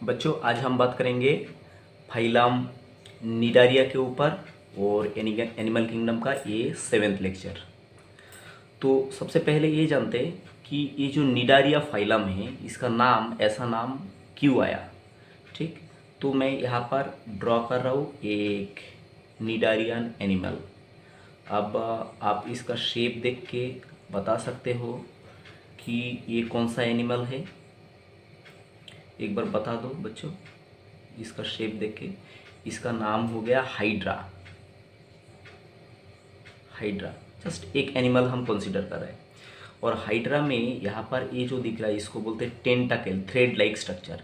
बच्चों आज हम बात करेंगे फाइलम निडारिया के ऊपर और एनिमल किंगडम का ये 7th लेक्चर। तो सबसे पहले ये जानते हैं कि ये जो निडारिया फाइलम है इसका नाम ऐसा नाम क्यों आया। ठीक, तो मैं यहाँ पर ड्रॉ कर रहा हूँ एक निडारियन एनिमल। अब आप इसका शेप देख के बता सकते हो कि ये कौन सा एनिमल है। एक बार बता दो बच्चों, इसका शेप देख के। इसका नाम हो गया हाइड्रा। हाइड्रा जस्ट एक एनिमल हम कंसीडर कर रहे हैं। और हाइड्रा में यहाँ पर ये जो दिख रहा है इसको बोलते हैं टेंटाकल, थ्रेड लाइक स्ट्रक्चर,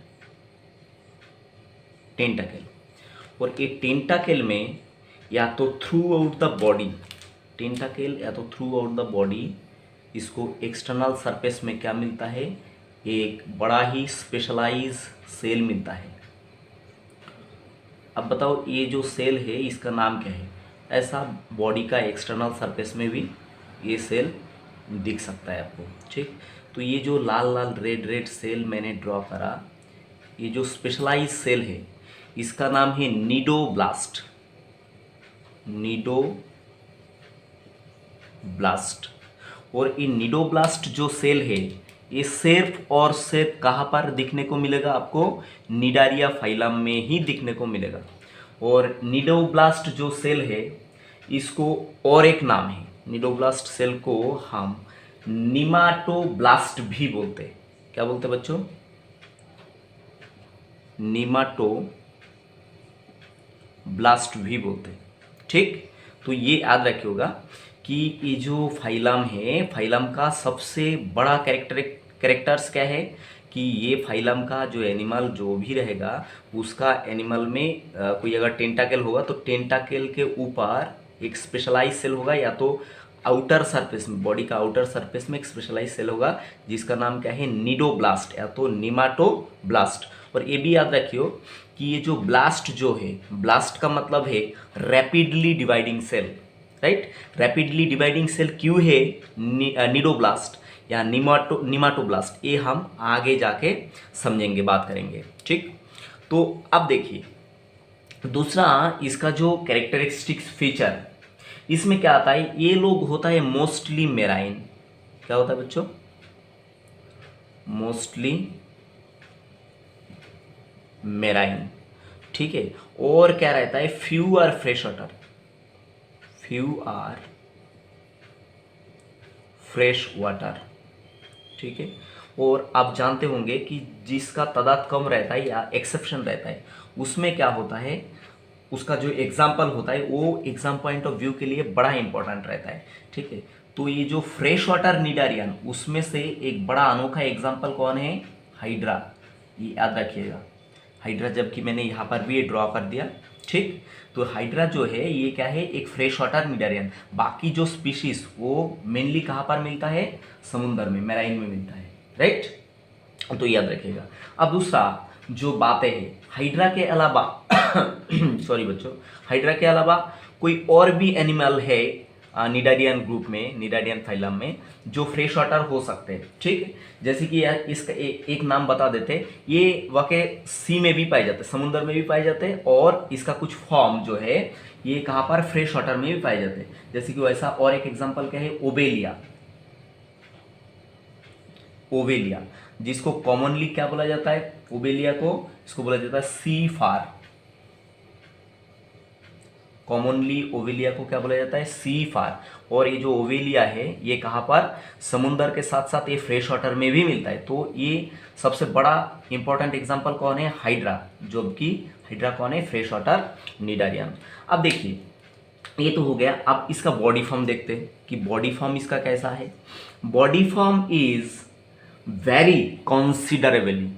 टेंटाकल। और ये टेंटाकल में या तो थ्रू आउट द बॉडी, टेंटाकल या तो थ्रू आउट द बॉडी इसको एक्सटर्नल सरफेस में क्या मिलता है, एक बड़ा ही स्पेशलाइज सेल मिलता है। अब बताओ ये जो सेल है इसका नाम क्या है। ऐसा बॉडी का एक्सटर्नल सरफेस में भी ये सेल दिख सकता है आपको। ठीक, तो ये जो लाल लाल रेड रेड सेल मैंने ड्रॉ करा, ये जो स्पेशलाइज सेल है इसका नाम है निडोब्लास्ट। निडोब्लास्ट। और ये निडोब्लास्ट जो सेल है ये सिर्फ और सिर्फ कहाँ पर दिखने को मिलेगा आपको, निडारिया फाइलम में ही दिखने को मिलेगा। और निडोब्लास्ट जो सेल है इसको और एक नाम है, निडोब्लास्ट सेल को हम निमाटोब्लास्ट भी बोलते हैं। क्या बोलते हैं बच्चों, निमाटोब्लास्ट भी बोलते हैं। ठीक, तो ये याद रखिएगा कि ये जो फाइलम है, फाइलम का सबसे बड़ा कैरेक्टर्स क्या है कि ये फाइलम का जो एनिमल जो भी रहेगा उसका एनिमल में कोई अगर टेंटाकल होगा तो टेंटाकल के ऊपर एक स्पेशलाइज सेल होगा, या तो आउटर सरफेस में, बॉडी का आउटर सरफेस में एक स्पेशलाइज सेल होगा जिसका नाम क्या है, निडोब्लास्ट या तो निमाटोब्लास्ट। और ये भी याद रखियो कि ये जो ब्लास्ट जो है, ब्लास्ट का मतलब है rapidly dividing cell, right. Rapidly dividing cell क्यों है निडोब्लास्ट या निमाटोब्लास्ट, ये हम आगे जाके समझेंगे, बात करेंगे। ठीक, तो अब देखिए दूसरा इसका जो कैरेक्टरिस्टिक्स फीचर इसमें क्या आता है, ये लोग होता है मोस्टली मेराइन। क्या होता है बच्चों, मोस्टली मेराइन। ठीक है, और क्या रहता है, few are fresh water, few are fresh water. ठीक है, और आप जानते होंगे कि जिसका तादाद कम रहता है या एक्सेप्शन रहता है उसमें क्या होता है, उसका जो एग्जाम्पल होता है वो एग्जाम पॉइंट ऑफ व्यू के लिए बड़ा इंपॉर्टेंट रहता है। ठीक है, तो ये जो फ्रेश वाटर निडारियन उसमें से एक बड़ा अनोखा एग्जाम्पल कौन है, हाइड्रा। ये याद रखिएगा, हाइड्रा, जबकि मैंने यहाँ पर भी ये ड्रॉ कर दिया। ठीक, तो हाइड्रा जो है ये क्या है, एक फ्रेश वाटर निडारियन। बाकी जो स्पीशीज वो मेनली कहाँ पर मिलता है, समुद्र में, मैराइन में मिलता है, राइट। तो याद रखिएगा। अब दूसरा जो बातें है, हाइड्रा के अलावा सॉरी बच्चों, हाइड्रा के अलावा कोई और भी एनिमल है निडारियन ग्रुप में, निडारियन फाइलम में, जो फ्रेश वाटर हो सकते हैं। ठीक, जैसे कि यार इसका एक नाम बता देते, ये वाकई सी में भी पाए जाते हैं, समुद्र में भी पाए जाते हैं, और इसका कुछ फॉर्म जो है ये कहाँ पर, फ्रेश वाटर में भी पाए जाते हैं। जैसे कि वैसा और एक एग्जाम्पल क्या है, ओबेलिया। ओबेलिया जिसको कॉमनली क्या बोला जाता है, ओबेलिया को इसको बोला जाता है सी फार। कॉमनली ओवेलिया को क्या बोला जाता है, सी फार। और ये जो ओवेलिया है ये कहाँ पर, समुद्र के साथ साथ ये फ्रेश वाटर में भी मिलता है। तो ये सबसे बड़ा इंपॉर्टेंट एग्जांपल कौन है, हाइड्रा, जो कि हाइड्रा कौन है, फ्रेश वाटर निडारियन। अब देखिए ये तो हो गया। अब इसका बॉडी फॉर्म देखते हैं कि बॉडी फॉर्म इसका कैसा है। Body form is very considerably.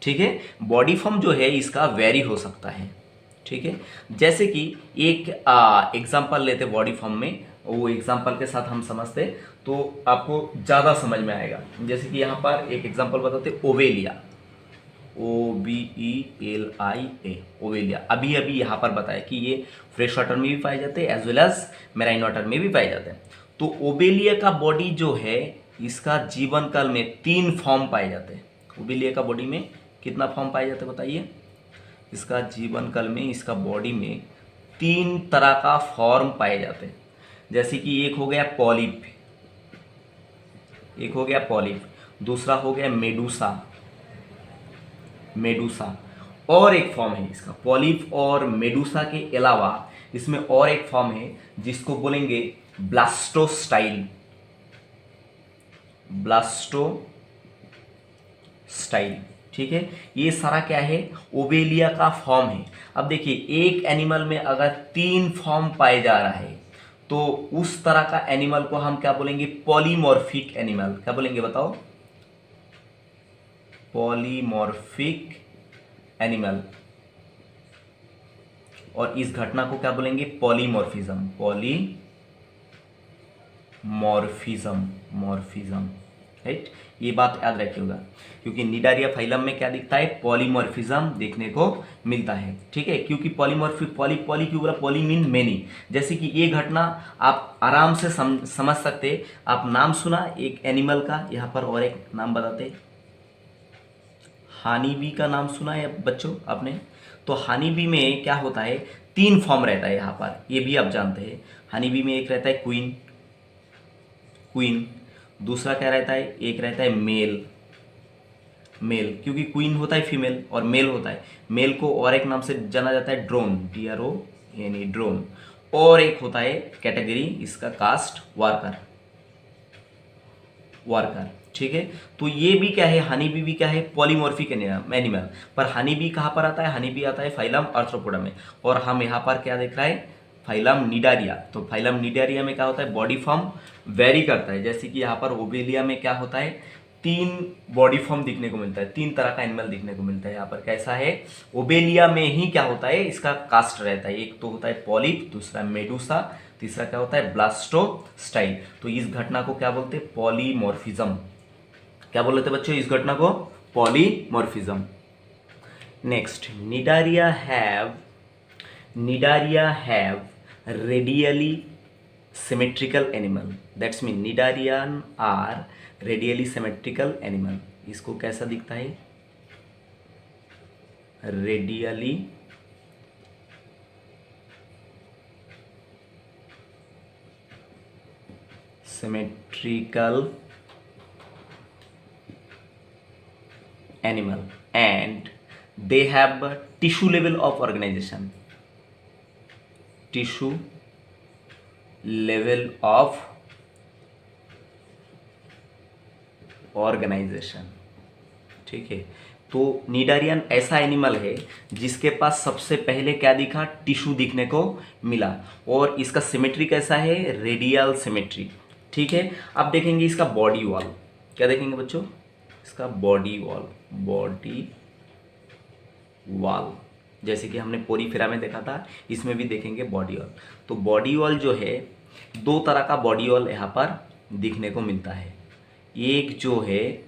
ठीक है, बॉडी फॉर्म जो है इसका वेरी हो सकता है। ठीक है, जैसे कि एक एग्जांपल लेते बॉडी फॉर्म में, वो एग्जांपल के साथ हम समझते तो आपको ज़्यादा समझ में आएगा। जैसे कि यहाँ पर एक एग्जांपल बताते, ओवेलिया, OVELIA, ओवेलिया। अभी अभी यहाँ पर बताया कि ये फ्रेश वाटर में भी पाए जाते हैं as well as marine water में भी पाए जाते हैं। तो ओवेलिया का बॉडी जो है इसका जीवन काल में 3 फॉर्म पाए जाते हैं। ओवेलिया का बॉडी में कितना फॉर्म पाए जाते बताइए? इसका जीवन काल में, इसका बॉडी में 3 तरह का फॉर्म पाए जाते हैं। जैसे कि एक हो गया पॉलिप, दूसरा हो गया मेडूसा, और एक फॉर्म है इसका पॉलिप और मेडूसा के अलावा इसमें और एक फॉर्म है जिसको बोलेंगे ब्लास्टोस्टाइल। ठीक है, ये सारा क्या है? ओबेलिया का फॉर्म है। अब देखिए, एक एनिमल में अगर 3 फॉर्म पाए जा रहा है तो उस तरह का एनिमल को हम क्या बोलेंगे? Polymorphic animal. क्या बोलेंगे बताओ? Polymorphic animal. और इस घटना को क्या बोलेंगे? मॉर्फिज्म। राइट, ये बात याद रखिएगा, क्योंकि निडारिया फाइलम में क्या दिखता है? पॉलीमॉर्फिज्म देखने को मिलता है। ठीक है, क्योंकि पॉलीमॉर्फिक, पॉली क्यों बोला? Poly mean many. जैसे कि ये घटना आप आराम से समझ सकते। आप नाम सुना एक एनिमल का, यहां पर और एक नाम बताते, हानी बी का नाम सुना है बच्चों आपने? तो हानी बी में क्या होता है? 3 फॉर्म रहता है यहाँ पर, ये भी आप जानते हैं। हानी बी में एक रहता है क्वीन, दूसरा क्या रहता है? एक रहता है मेल, क्योंकि क्वीन होता है फीमेल और मेल होता है। मेल को और एक नाम से जाना जाता है ड्रोन, DRON, ड्रोन। और एक होता है कैटेगरी इसका कास्ट वर्कर। ठीक है, तो ये भी क्या है? हनी बी भी क्या है? Polymorphic animal. पर हनी बी कहाँ पर आता है? हनी बी आता है फाइलम आर्थ्रोपोडा में। और हम यहाँ पर क्या देख रहा है? Phylum Cnidaria. तो फाइलम निडारिया में क्या होता है? बॉडी फॉर्म वेरी करता है। जैसे कि यहाँ पर ओबेलिया में क्या होता है? 3 बॉडी फॉर्म दिखने को मिलता है, 3 तरह का एनिमल दिखने को मिलता है। यहाँ पर कैसा है? ओबेलिया में ही क्या होता है? इसका कास्ट रहता है। एक तो होता है पॉलिप, दूसरा मेडूसा, तीसरा क्या होता है? ब्लास्टोस्टाइल। तो इस घटना को क्या बोलते हैं? पॉलीमॉर्फिज्म। क्या बोल रहे थे बच्चों इस घटना को? Polymorphism. Next, Cnidaria have radially symmetrical animal. That's mean cnidarian are radially symmetrical animal. इसको कैसा दिखता है? Radially symmetrical animal and they have tissue level of organization. ठीक है, तो निडारियन ऐसा एनिमल है जिसके पास सबसे पहले क्या दिखा? टिश्यू दिखने को मिला। और इसका सिमेट्री कैसा है? Radial symmetry. ठीक है, अब देखेंगे इसका बॉडी वॉल। क्या देखेंगे बच्चों? इसका बॉडी वॉल, जैसे कि हमने पोरीफेरा में देखा था, इसमें भी देखेंगे बॉडी वॉल। तो बॉडी वॉल जो है, 2 तरह का बॉडी वॉल यहाँ पर दिखने को मिलता है। एक जो है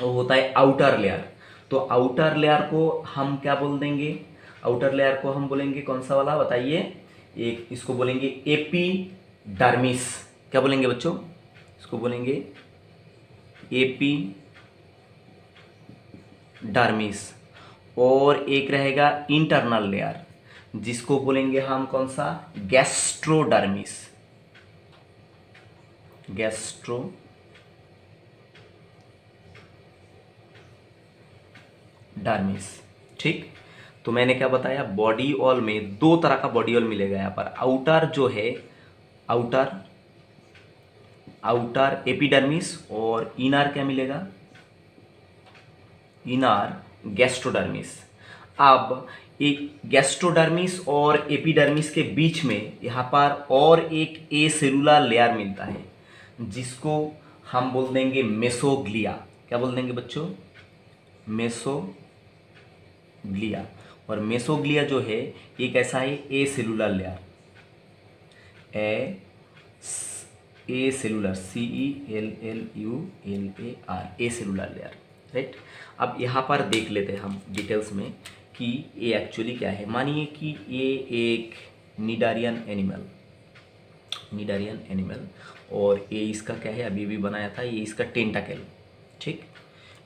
वो होता है आउटर लेयर। तो आउटर लेयर को हम क्या बोल देंगे? आउटर लेयर को हम बोलेंगे कौन सा वाला बताइए? एक इसको बोलेंगे एपिडर्मिस। क्या बोलेंगे बच्चों? इसको बोलेंगे एपिडर्मिस। और एक रहेगा इंटरनल लेयर, जिसको बोलेंगे हम कौन सा? गैस्ट्रोडर्मिस। ठीक, तो मैंने क्या बताया? बॉडी वॉल में 2 तरह का बॉडी वॉल मिलेगा यहाँ पर। आउटर जो है, आउटर एपिडर्मिस, और इनर क्या मिलेगा? Inner gastrodermis. अब एक गैस्ट्रोडर्मिस और एपिडर्मिस के बीच में यहाँ पर और एक ए सेलुलर लेयर मिलता है, जिसको हम बोल देंगे मेसोग्लिया। क्या बोल देंगे बच्चों? मेसोग्लिया। और मेसोग्लिया जो है ये कैसा है? ए सेलुलर लेयर, ए सेलुलर, CELLULAR, ए सेलुलर लेयर। राइट, अब यहाँ पर देख लेते हैं हम डिटेल्स में कि ये एक्चुअली क्या है। मानिए कि ये एक निडारियन एनिमल, और ये इसका क्या है? अभी भी बनाया था, ये इसका टेंटाकल। ठीक,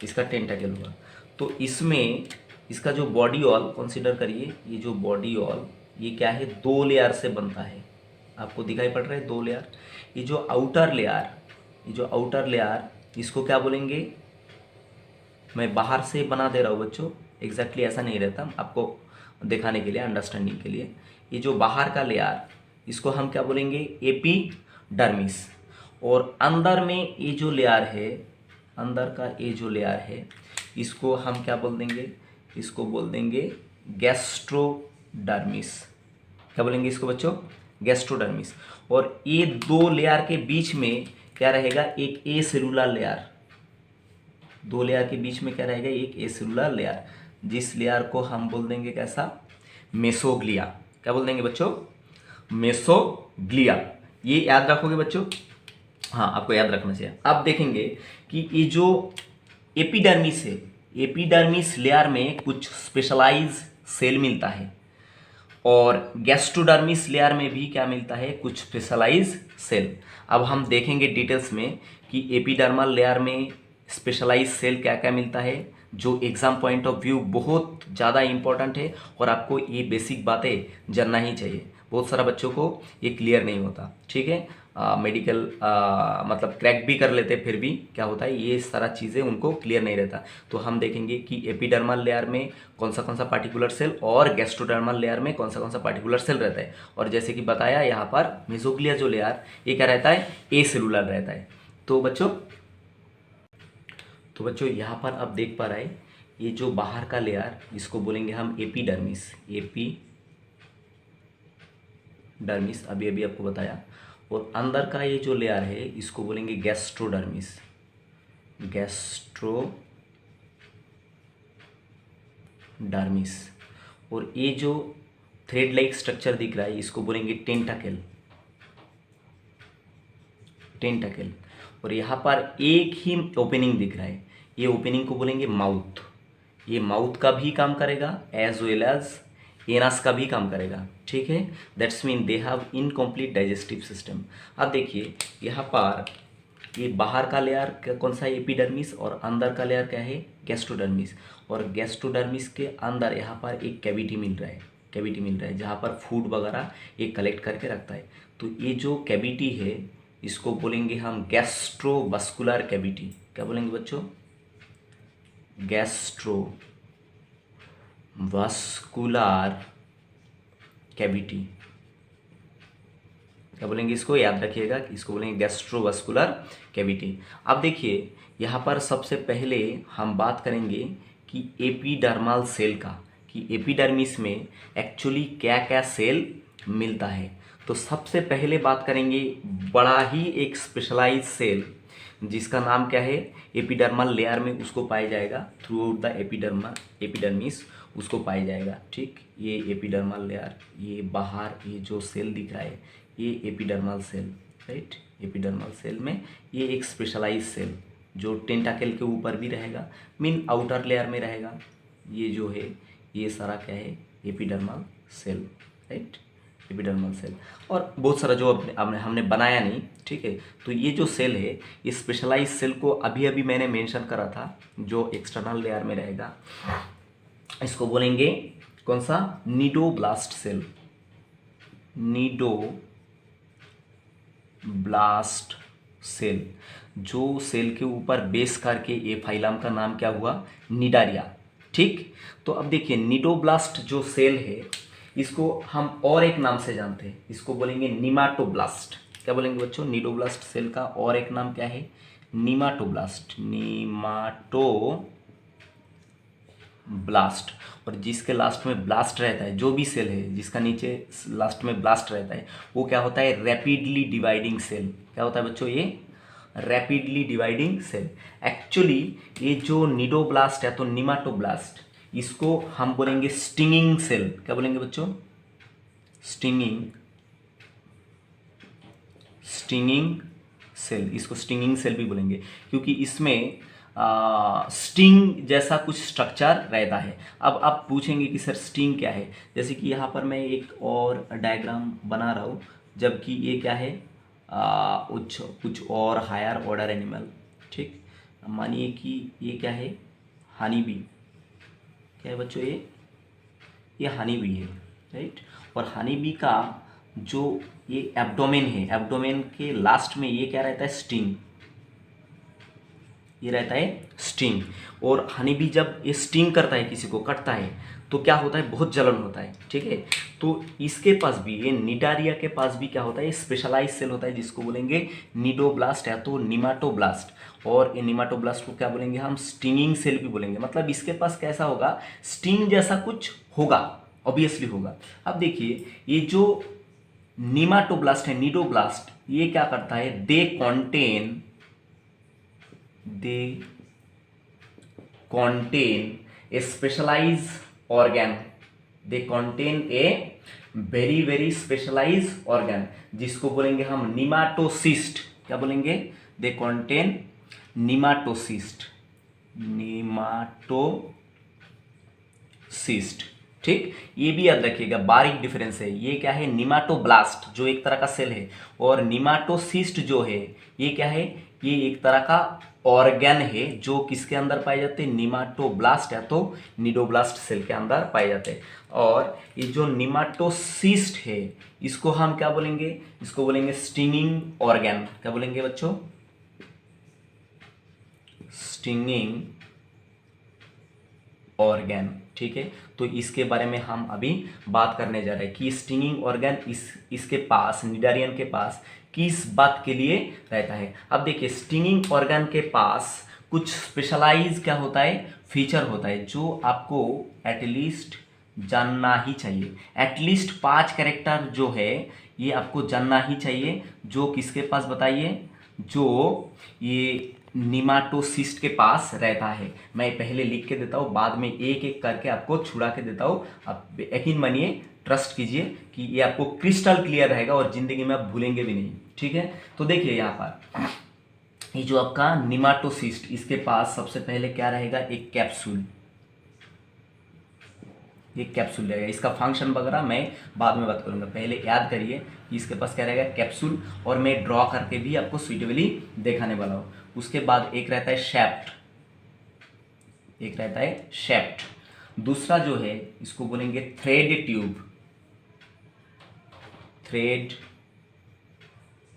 इसका टेंटाकल हुआ। तो इसमें इसका जो बॉडी ऑल कंसीडर करिए, ये जो बॉडी ऑल ये क्या है, 2 लेयर से बनता है। आपको दिखाई पड़ रहा है 2 लेयर। ये जो आउटर लेयर, ये जो आउटर लेयर इसको क्या बोलेंगे, मैं बाहर से बना दे रहा हूँ बच्चों, एग्जैक्टली ऐसा नहीं रहता, आपको दिखाने के लिए, अंडरस्टैंडिंग के लिए। ये जो बाहर का लेयर इसको हम क्या बोलेंगे, एपिडर्मिस। और अंदर में ये जो लेयर है, अंदर का ये जो लेयर है इसको हम क्या बोल देंगे, इसको बोल देंगे गैस्ट्रोडर्मिस। क्या बोलेंगे इसको बच्चों, गैस्ट्रोडर्मिस। और ये 2 लेयर के बीच में क्या रहेगा, एक ए सेलुलर लेयर। 2 लेयर के बीच में क्या रहेगा, एक ए सेलुलर लेयर, जिस लेयर को हम बोल देंगे कैसा, मेसोग्लिया। क्या बोल देंगे बच्चों, मेसोग्लिया। ये याद रखोगे बच्चों, हाँ आपको याद रखना चाहिए। अब देखेंगे कि ये जो एपिडर्मिस है, एपिडर्मिस लेयर में कुछ स्पेशलाइज सेल मिलता है, और गैस्ट्रोडर्मिस लेयर में भी क्या मिलता है, कुछ स्पेशलाइज सेल। अब हम देखेंगे डिटेल्स में कि एपिडर्मल लेयर में स्पेशलाइज सेल क्या क्या मिलता है, जो एग्जाम पॉइंट ऑफ व्यू बहुत ज़्यादा इंपॉर्टेंट है, और आपको ये बेसिक बातें जानना ही चाहिए। बहुत सारा बच्चों को ये क्लियर नहीं होता, ठीक है। मेडिकल मतलब क्रैक भी कर लेते, फिर भी क्या होता है, ये सारा चीज़ें उनको क्लियर नहीं रहता। तो हम देखेंगे कि एपिडर्मल लेयर में कौन सा पार्टिकुलर सेल, और गैस्ट्रोडर्मल लेयर में कौन सा पार्टिकुलर सेल रहता है। और जैसे कि बताया यहाँ पर मेसोग्लिया जो लेयर, ये क्या रहता है, ए सेलुलर रहता है। तो बच्चों यहाँ पर आप देख पा रहे हैं, ये जो बाहर का लेयर इसको बोलेंगे हम एपिडर्मिस। एपिडर्मिस अभी आपको बताया। और अंदर का ये जो लेयर है इसको बोलेंगे गैस्ट्रोडर्मिस। गैस्ट्रोडर्मिस। और ये जो थ्रेड लाइक स्ट्रक्चर दिख रहा है इसको बोलेंगे टेंटाकल। और यहाँ पर एक ही ओपनिंग दिख रहा है, ये ओपनिंग को बोलेंगे माउथ। ये माउथ का भी काम करेगा एज वेल एज एनस का भी काम करेगा, ठीक है। That's mean they have incomplete digestive system. अब देखिए यहाँ पर ये बाहर का लेयर कौन सा है, एपिडर्मिस, और अंदर का लेयर क्या है, गैस्ट्रोडर्मिस। और गैस्ट्रोडर्मिस के अंदर यहाँ पर एक कैविटी मिल रहा है, जहाँ पर फूड वगैरह ये कलेक्ट करके रखता है। तो ये जो कैविटी है इसको बोलेंगे हम गैस्ट्रोवस्कुलर कैविटी। क्या बोलेंगे बच्चों, गैस्ट्रोवस्कुलर कैविटी। क्या बोलेंगे, इसको याद रखिएगा, इसको बोलेंगे गैस्ट्रोवस्कुलर कैविटी। अब देखिए यहाँ पर सबसे पहले हम बात करेंगे कि एपिडर्मल सेल का, कि एपिडर्मिस में एक्चुअली क्या क्या सेल मिलता है। तो सबसे पहले बात करेंगे बड़ा ही एक स्पेशलाइज सेल जिसका नाम क्या है, एपिडर्मल लेयर में उसको पाया जाएगा, थ्रू आउट द एपिडर्मिस उसको पाया जाएगा, ठीक। ये एपिडर्मल लेयर, ये बाहर ये जो सेल दिख रहा है ये epidermal cell, right. Epidermal cell में ये एक स्पेशलाइज सेल जो टेंटाकल के ऊपर भी रहेगा, मीन आउटर लेयर में रहेगा। ये जो है ये सारा क्या है, epidermal cell, right, epidermal cell. और बहुत सारा जो हमने बनाया नहीं, ठीक है। तो ये जो सेल है ये स्पेशलाइज सेल को अभी मैंने मेंशन करा था, जो एक्सटर्नल लेयर में रहेगा, इसको बोलेंगे कौन सा, निडोब्लास्ट सेल। निडोब्लास्ट सेल, जो सेल के ऊपर बेस करके ये फाइलम का नाम क्या हुआ, निडारिया, ठीक। तो अब देखिए निडोब्लास्ट जो सेल है इसको हम और एक नाम से जानते हैं, इसको बोलेंगे निमाटोब्लास्ट। क्या बोलेंगे बच्चों, निडोब्लास्ट सेल का और एक नाम क्या है, निमाटोब्लास्ट। निमाटोब्लास्ट। और जिसके लास्ट में ब्लास्ट रहता है, जो भी सेल है जिसका नीचे लास्ट में ब्लास्ट रहता है वो क्या होता है, रैपिडली डिवाइडिंग सेल। क्या होता है बच्चों, ये रैपिडली डिवाइडिंग सेल। एक्चुअली ये जो निडोब्लास्ट है तो निमाटोब्लास्ट, इसको हम बोलेंगे स्टिंगिंग सेल। क्या बोलेंगे बच्चों, स्टिंगिंग सेल। इसको स्टिंगिंग सेल भी बोलेंगे क्योंकि इसमें स्टिंग जैसा कुछ स्ट्रक्चर रहता है। अब आप पूछेंगे कि सर स्टिंग क्या है, जैसे कि यहाँ पर मैं एक और डायग्राम बना रहा हूँ, जबकि ये क्या है, कुछ और हायर ऑर्डर एनिमल, ठीक। मानिए कि ये क्या है, हनी बी, क्या है बच्चों, ये हनी बी है, राइट। और हनी बी का जो ये एब्डोमेन है, एब्डोमेन के लास्ट में ये क्या रहता है, स्टिंग, ये रहता है स्टिंग। और हनी बी जब ये स्टिंग करता है, किसी को कटता है, तो क्या होता है, बहुत जलन होता है, ठीक है। तो इसके पास भी, ये निडारिया के पास भी क्या होता है, स्पेशलाइज सेल होता है जिसको बोलेंगे निडोब्लास्ट या तो निमाटोब्लास्ट। और ये निमाटोब्लास्ट को क्या बोलेंगे हम, स्टिंगिंग सेल भी बोलेंगे। मतलब इसके पास कैसा होगा, स्टिंग जैसा कुछ होगा, ऑब्वियसली होगा। अब देखिए ये जो निमाटोब्लास्ट है, निडोब्लास्ट, ये क्या करता है, दे contain a specialized organ, they contain a very specialized organ जिसको बोलेंगे हम निमाटोसिस्ट। क्या बोलेंगे, they contain निमाटोसिस्ट, ठीक। ये भी याद रखिएगा, बारीक डिफरेंस है। ये क्या है, निमाटोब्लास्ट जो एक तरह का सेल है, और निमाटोसिस्ट जो है ये क्या है, ये एक तरह का ऑर्गन है जो किसके अंदर पाए जाते हैं, निमाटोब्लास्ट या तो निडोब्लास्ट सेल के अंदर पाए जाते हैं। और ये जो निमाटोसिस्ट है इसको हम क्या बोलेंगे, इसको बोलेंगे स्टिंगिंग ऑर्गन। क्या बोलेंगे बच्चों, स्टिंगिंग ऑर्गन, ठीक है। तो इसके बारे में हम अभी बात करने जा रहे हैं कि स्टिंगिंग ऑर्गन इसके पास, निडारियन के पास किस बात के लिए रहता है। अब देखिए स्टिंगिंग ऑर्गन के पास कुछ स्पेशलाइज क्या होता है, फीचर होता है जो आपको एटलीस्ट जानना ही चाहिए। एटलीस्ट 5 कैरेक्टर जो है ये आपको जानना ही चाहिए, जो किसके पास बताइए, जो ये निमाटोसिस्ट के पास रहता है। मैं पहले लिख के देता हूँ, बाद में एक एक करके आपको छुड़ा के देता हूँ। आप यकीन मानिए, ट्रस्ट कीजिए कि ये आपको क्रिस्टल क्लियर रहेगा और जिंदगी में आप भूलेंगे भी नहीं, ठीक है। तो देखिए यहाँ पर ये जो आपका निमाटोसिस्ट, इसके पास सबसे पहले क्या रहेगा, एक कैप्सूल, ये कैप्सूल रहेगा। इसका फंक्शन वगैरह मैं बाद में बात करूंगा, पहले याद करिए कि इसके पास क्या रहेगा, कैप्सूल। और मैं ड्रॉ करके भी आपको सुइटेबली दिखाने वाला हूँ। उसके बाद एक रहता है शैफ्ट, एक रहता है शैफ्ट। दूसरा जो है इसको बोलेंगे थ्रेड ट्यूब, थ्रेड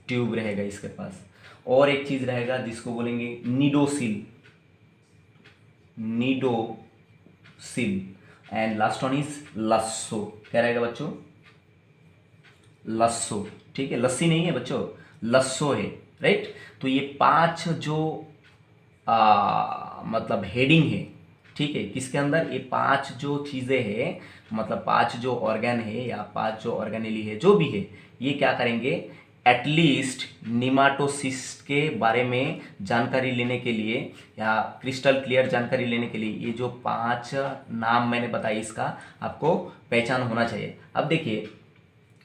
ट्यूब रहेगा इसके पास। और एक चीज रहेगा जिसको बोलेंगे निडोसिल, निडोसिल। And last one is lasso. क्या रहेगा बच्चों, लस्सो, ठीक है। लस्सी नहीं है बच्चों, लस्सो है, राइट। तो ये 5 जो मतलब हेडिंग है, ठीक है, किसके अंदर, ये 5 जो चीज़ें हैं, मतलब 5 जो ऑर्गन है या 5 जो ऑर्गेनेली है, जो भी है, ये क्या करेंगे, एटलीस्ट निमाटोसिस्ट के बारे में जानकारी लेने के लिए या क्रिस्टल क्लियर जानकारी लेने के लिए ये जो 5 नाम मैंने बताया इसका आपको पहचान होना चाहिए। अब देखिए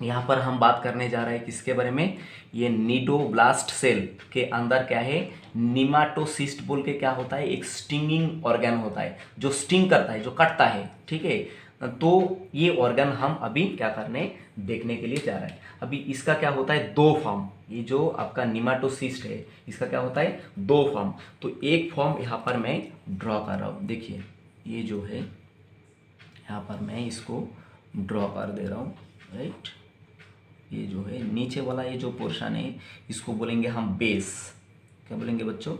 यहाँ पर हम बात करने जा रहे हैं किसके बारे में, ये निडोब्लास्ट सेल के अंदर क्या है, निमाटोसिस्ट बोल के क्या होता है, एक स्टिंगिंग ऑर्गन होता है जो स्टिंग करता है, जो कटता है, ठीक है। तो ये ऑर्गन हम अभी क्या करने, देखने के लिए जा रहे हैं। अभी इसका क्या होता है, 2 फॉर्म। ये जो आपका निमाटोसिस्ट है इसका क्या होता है, 2 फॉर्म। तो एक फॉर्म यहाँ पर मैं ड्रॉ कर रहा हूँ। देखिए ये जो है यहाँ पर मैं इसको ड्रॉ कर दे रहा हूँ, राइट। ये जो है नीचे वाला ये जो पोर्शन है इसको बोलेंगे हम बेस। क्या बोलेंगे बच्चों,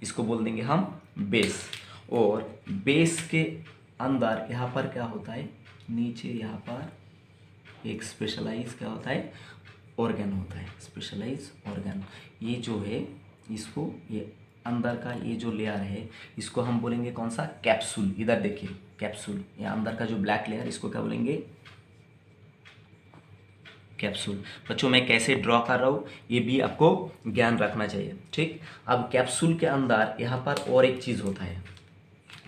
इसको बोल देंगे हम बेस। और बेस के अंदर यहाँ पर क्या होता है, नीचे यहाँ पर एक स्पेशलाइज क्या होता है, ऑर्गन होता है, स्पेशलाइज ऑर्गन। ये जो है इसको, ये अंदर का ये जो लेयर है इसको हम बोलेंगे कौन सा, कैप्सूल। इधर देखिए कैप्सूल, ये अंदर का जो ब्लैक लेयर इसको क्या बोलेंगे, कैप्सूल। बच्चों मैं कैसे ड्रॉ कर रहा हूँ ये भी आपको ज्ञान रखना चाहिए, ठीक। अब कैप्सूल के अंदर यहाँ पर और एक चीज़ होता है,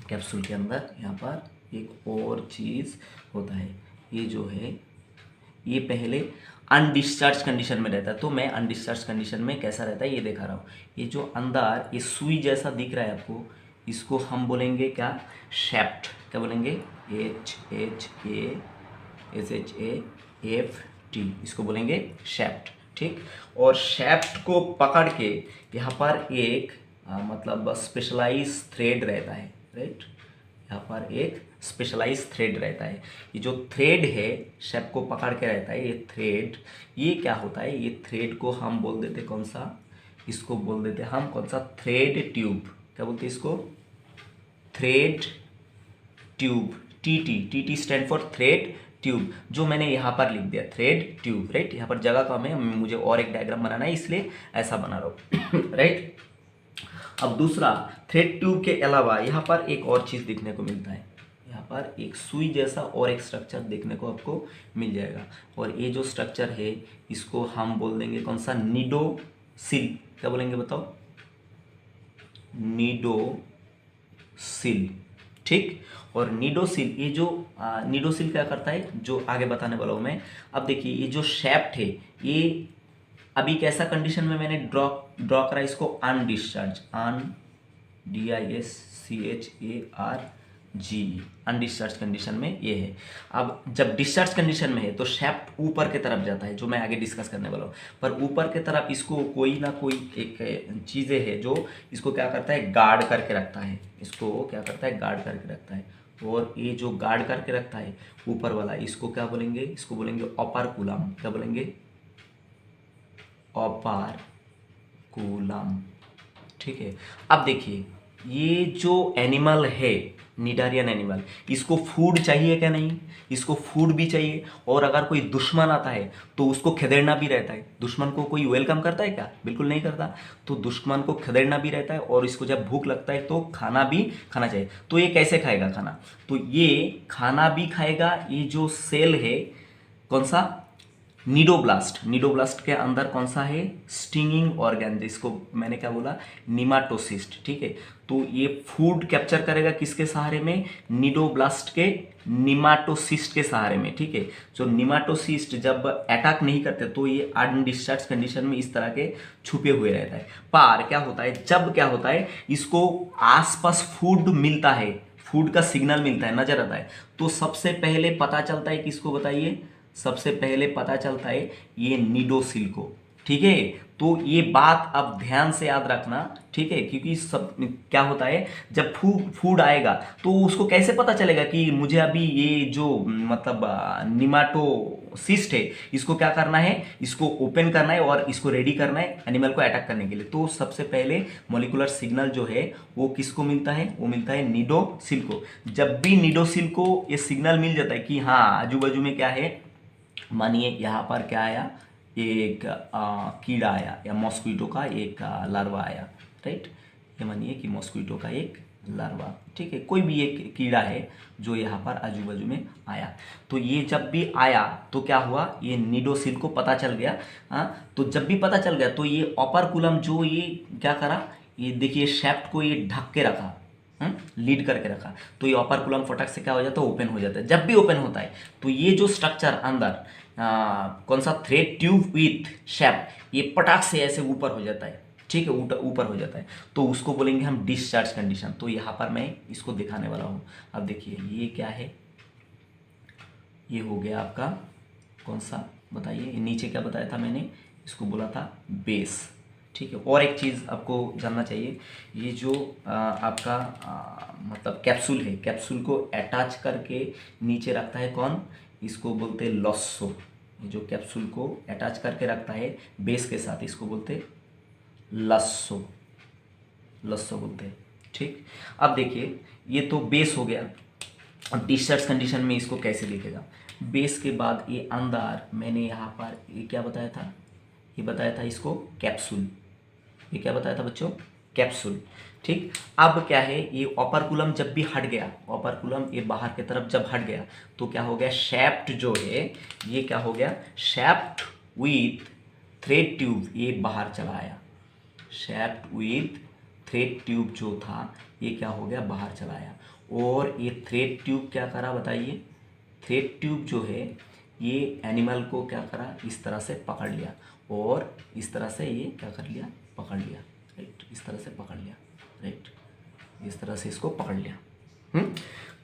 कैप्सूल के अंदर यहाँ पर एक और चीज़ होता है। ये जो है ये पहले अनडिस्चार्ज कंडीशन में रहता है। तो मैं अनडिस्चार्ज कंडीशन में कैसा रहता है ये दिखा रहा हूँ। ये जो अंदर ये सुई जैसा दिख रहा है आपको, इसको हम बोलेंगे क्या, शैफ्ट। क्या बोलेंगे, SHAFT, इसको बोलेंगे शैफ्ट, ठीक। और शैफ्ट को पकड़ के यहाँ पर एक मतलब स्पेशलाइज थ्रेड रहता है, राइट। यहाँ पर एक स्पेशलाइज थ्रेड रहता है। ये जो थ्रेड है शेप को पकड़ के रहता है, ये थ्रेड, ये क्या होता है, ये थ्रेड को हम बोल देते कौन सा, इसको बोल देते हम कौन सा, थ्रेड ट्यूब। क्या बोलते हैं इसको, thread tube. T stand for thread tube, जो मैंने यहाँ पर लिख दिया थ्रेड ट्यूब, राइट। यहाँ पर जगह कम है, मुझे और एक डायग्राम बनाना है इसलिए ऐसा बना रहा हूँ राइट। अब दूसरा, थ्रेड ट्यूब के अलावा यहाँ पर एक और चीज़ देखने को मिलता है, यहाँ पर एक सुई जैसा और एक स्ट्रक्चर देखने को आपको मिल जाएगा। और ये जो स्ट्रक्चर है इसको हम बोल देंगे कौन सा, निडोसिल। क्या बोलेंगे बताओ, निडोसिल, ठीक। और निडोसिल, ये जो निडोसिल क्या करता है, जो आगे बताने वाला हूँ मैं। अब देखिए ये जो शेफ्ट है, ये अभी कैसा कंडीशन में मैंने ड्रॉ करा इसको, अनडिस्चार्ज, DISCHARG, अनडिस्चार्ज कंडीशन में ये है। अब जब डिस्चार्ज कंडीशन में है तो शेफ्ट ऊपर के तरफ जाता है, जो मैं आगे डिस्कस करने वाला हूँ। पर ऊपर के तरफ इसको कोई ना कोई एक चीज़ें है जो इसको क्या करता है, गार्ड करके रखता है, इसको क्या करता है, गार्ड करके रखता है। और ये जो गार्ड करके रखता है ऊपर वाला, इसको क्या बोलेंगे, इसको बोलेंगे ओपर्कुलम। क्या बोलेंगे, ओपर्कुलम, ठीक है। अब देखिए ये जो एनिमल है, निडारियन एनिमल, इसको फूड चाहिए क्या, नहीं, इसको फूड भी चाहिए। और अगर कोई दुश्मन आता है तो उसको खदेड़ना भी रहता है। दुश्मन को कोई वेलकम करता है क्या, बिल्कुल नहीं करता। तो दुश्मन को खदेड़ना भी रहता है, और इसको जब भूख लगता है तो खाना भी खाना चाहिए। तो ये कैसे खाएगा खाना, तो ये खाना भी खाएगा। ये जो सेल है कौन सा, निडोब्लास्ट, निडोब्लास्ट के अंदर कौन सा है, स्टिंगिंग ऑर्गन, जिसको मैंने क्या बोला, निमाटोसिस्ट, ठीक है। तो ये फूड कैप्चर करेगा किसके सहारे में, निडोब्लास्ट के निमाटोसिस्ट के सहारे में, ठीक है। जो निमाटोसिस्ट जब अटैक नहीं करते तो ये अनडिस्चार्ज कंडीशन में इस तरह के छुपे हुए रहता है। पर क्या होता है, जब क्या होता है, इसको आसपास फूड मिलता है, फूड का सिग्नल मिलता है, नजर आता है, तो सबसे पहले पता चलता है किसको, बताइए, सबसे पहले पता चलता है ये निडोसिल को, ठीक है। तो ये बात अब ध्यान से याद रखना, ठीक है, क्योंकि सब क्या होता है, जब फूड आएगा तो उसको कैसे पता चलेगा कि मुझे अभी ये जो मतलब निमाटोसिस्ट है इसको क्या करना है, इसको ओपन करना है और इसको रेडी करना है एनिमल को अटैक करने के लिए। तो सबसे पहले मॉलिक्यूलर सिग्नल जो है वो किसको मिलता है, वो मिलता है निडोसिल को। जब भी निडोसिल को ये सिग्नल मिल जाता है कि हाँ आजू बाजू में क्या है, मानिए यहाँ पर क्या आया, एक कीड़ा आया या मॉस्क्वीटो का एक लार्वा आया, राइट। ये मानिए कि मॉस्क्वीटो का एक लार्वा, ठीक है, कोई भी एक कीड़ा है जो यहाँ पर आजू बाजू में आया। तो ये जब भी आया तो क्या हुआ, ये निडोसिल को पता चल गया। तो जब भी पता चल गया तो ये ओपर्कुलम जो ये क्या करा, ये देखिए शेफ्ट को ये ढक के रखा, लीड करके रखा। तो ये ओपर्कुलम फटक से क्या हो जाता है, ओपन हो जाता है। जब भी ओपन होता है तो ये जो स्ट्रक्चर अंदर कौन सा, थ्रेड ट्यूब विथ शेप, ये पटाख से ऐसे ऊपर हो जाता है, ठीक है, ऊपर हो जाता है। तो उसको बोलेंगे हम डिस्चार्ज कंडीशन। तो यहाँ पर मैं इसको दिखाने वाला हूँ। अब देखिए ये क्या है, ये हो गया आपका कौन सा, बताइए, नीचे क्या बताया था मैंने, इसको बोला था बेस, ठीक है। और एक चीज़ आपको जानना चाहिए, ये जो आपका मतलब कैप्सूल है, कैप्सूल को अटैच करके नीचे रखता है कौन, इसको बोलते हैं लॉसो। ये जो कैप्सूल को अटैच करके रखता है बेस के साथ, इसको बोलते हैं लस्सो, लस्सो बोलते हैं, ठीक। अब देखिए ये तो बेस हो गया। अब डिस्चार्ज कंडीशन में इसको कैसे दिखेगा, बेस के बाद ये अंदर मैंने यहाँ पर ये क्या बताया था, ये बताया था इसको कैप्सूल। ये क्या बताया था बच्चों, कैप्सूल, ठीक। अब क्या है, ये ओपर्कुलम जब भी हट गया, ओपर्कुलम ये बाहर की तरफ जब हट गया तो क्या हो गया, शेफ्ट जो है ये क्या हो गया, शेफ्ट विथ थ्रेड ट्यूब ये बाहर चला आया। शेफ्ट विथ थ्रेड ट्यूब जो था ये क्या हो गया, बाहर चला आया। और ये थ्रेड ट्यूब क्या करा, बताइए, थ्रेड ट्यूब जो है ये एनिमल को क्या करा, इस तरह से पकड़ लिया, और इस तरह से ये क्या कर लिया, पकड़ लिया, राइट, इस तरह से पकड़ लिया, राइट, इस तरह से इसको पकड़ लिया।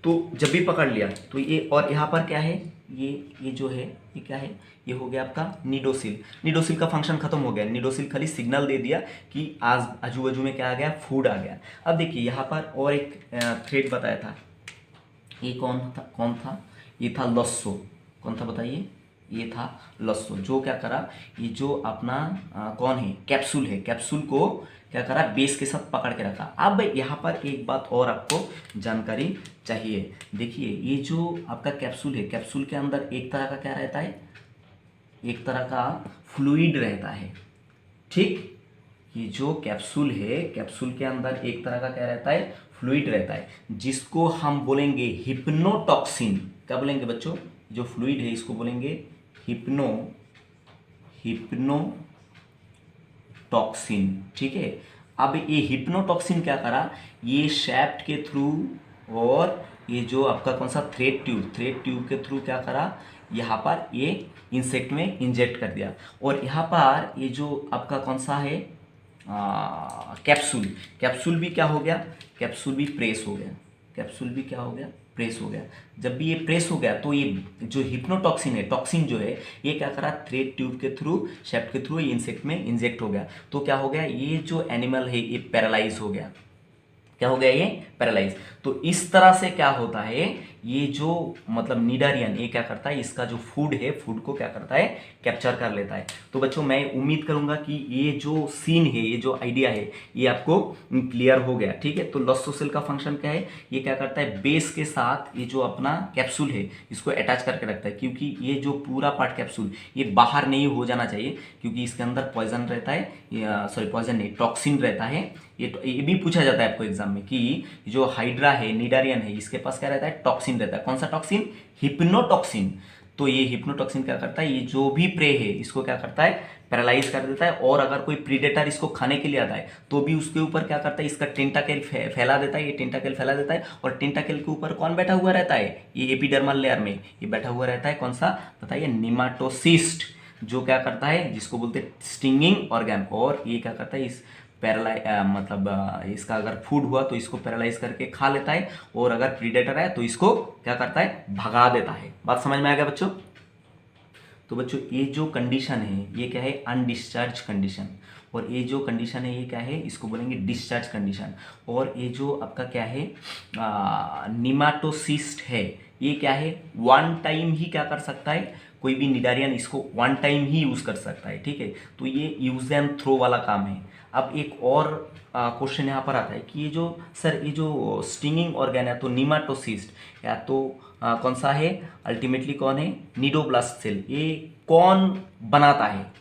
तो जब भी पकड़ लिया तो ये, और यहाँ पर क्या है, ये जो है ये क्या है, ये हो गया आपका निडोसिल। निडोसिल का फंक्शन खत्म हो गया, निडोसिल खाली सिग्नल दे दिया कि आज आजू बाजू में क्या आ गया, फूड आ गया। अब देखिए यहाँ पर और एक थ्रेड बताया था, ये कौन था? ये था लस्सो। कौन था बताइए? ये था लस्सो। जो क्या करा, ये जो अपना कौन है, कैप्सूल है, कैप्सूल को क्या करा, बेस के साथ पकड़ के रखा। अब यहाँ पर एक बात और आपको जानकारी चाहिए। देखिए ये जो आपका कैप्सूल है, कैप्सूल के अंदर एक तरह का क्या रहता है, एक तरह का फ्लूइड रहता है, ठीक। ये जो कैप्सूल है, कैप्सूल के अंदर एक तरह का क्या रहता है, फ्लूइड रहता है, जिसको हम बोलेंगे हिप्नोटॉक्सिन। क्या बोलेंगे बच्चों? जो फ्लूइड है इसको बोलेंगे हिप्नोटॉक्सिन, ठीक है। अब ये हिप्नोटॉक्सिन क्या करा, ये शैफ्ट के थ्रू और ये जो आपका कौन सा थ्रेड ट्यूब के थ्रू क्या करा, यहाँ पर ये इंसेक्ट में इंजेक्ट कर दिया। और यहाँ पर ये जो आपका कौन सा है कैप्सूल भी क्या हो गया, कैप्सूल भी प्रेस हो गया, कैप्सूल भी क्या हो गया, प्रेस हो गया। जब भी ये प्रेस हो गया तो ये जो हिप्नोटॉक्सिन है, टॉक्सिन जो है, ये क्या करा, थ्रेड ट्यूब के थ्रू, शैफ्ट के थ्रू ये इंसेक्ट में इंजेक्ट हो गया। तो क्या हो गया, ये जो एनिमल है ये पैरालाइज हो गया। क्या हो गया, ये पैरालाइज। तो इस तरह से क्या होता है, ये जो मतलब निडारियन ये क्या करता है, इसका जो फूड है, फूड को क्या करता है, कैप्चर कर लेता है। तो बच्चों मैं उम्मीद करूंगा कि ये जो सीन है, ये जो आइडिया है, ये आपको क्लियर हो गया, ठीक है। तो लस्सोसेल का फंक्शन क्या है, ये क्या करता है, बेस के साथ ये जो अपना कैप्सूल है इसको अटैच करके रखता है, क्योंकि ये जो पूरा पार्ट कैप्सूल ये बाहर नहीं हो जाना चाहिए, क्योंकि इसके अंदर पॉइजन रहता है, सॉरी पॉइजन नहीं, टॉक्सिन रहता है। ये भी पूछा जाता है आपको एग्जाम में कि जो हाइड्रा है, निडारियन है, इसके पास क्या रहता है, टॉक्सिन रहता है। कौन सा टॉक्सिन, हिप्नोटॉक्सिन। तो ये हिप्नोटॉक्सिन क्या करता है, ये जो भी प्रे है इसको क्या करता है, पैरालाइज कर देता है। और अगर कोई प्रीडेटर इसको खाने के लिए आता है तो भी उसके ऊपर क्या करता है, इसका टेंटाकल फैला देता है, ये टेंटाकल फैला देता है। और टेंटाकल के ऊपर कौन बैठा हुआ रहता है, ये एपिडर्मल लेयर में ये बैठा हुआ रहता है। कौन सा बताइए, निमाटोसिस्ट, जो क्या करता है, जिसको बोलते हैं स्टिंगिंग ऑर्गन। और ये क्या करता है, इस इसका अगर फूड हुआ तो इसको पैरालाइज करके खा लेता है, और अगर प्रीडेटर है तो इसको क्या करता है, भगा देता है। बात समझ में आ गया बच्चों? तो बच्चों ये जो कंडीशन है ये क्या है, अनडिस्चार्ज कंडीशन। और ये जो कंडीशन है ये क्या है, इसको बोलेंगे डिस्चार्ज कंडीशन। और ये जो आपका क्या है, निमाटोसिस्ट है, ये क्या है, वन टाइम ही क्या कर सकता है, कोई भी निडारियन इसको वन टाइम ही यूज कर सकता है, ठीक है। तो ये यूज एंड थ्रो वाला काम है। अब एक और क्वेश्चन यहाँ पर आता है कि ये जो सर ये जो स्टिंगिंग ऑर्गन है, तो निमाटोसिस्ट या तो कौन सा है, अल्टीमेटली कौन है, निडोब्लास्ट सेल। ये कौन बनाता है,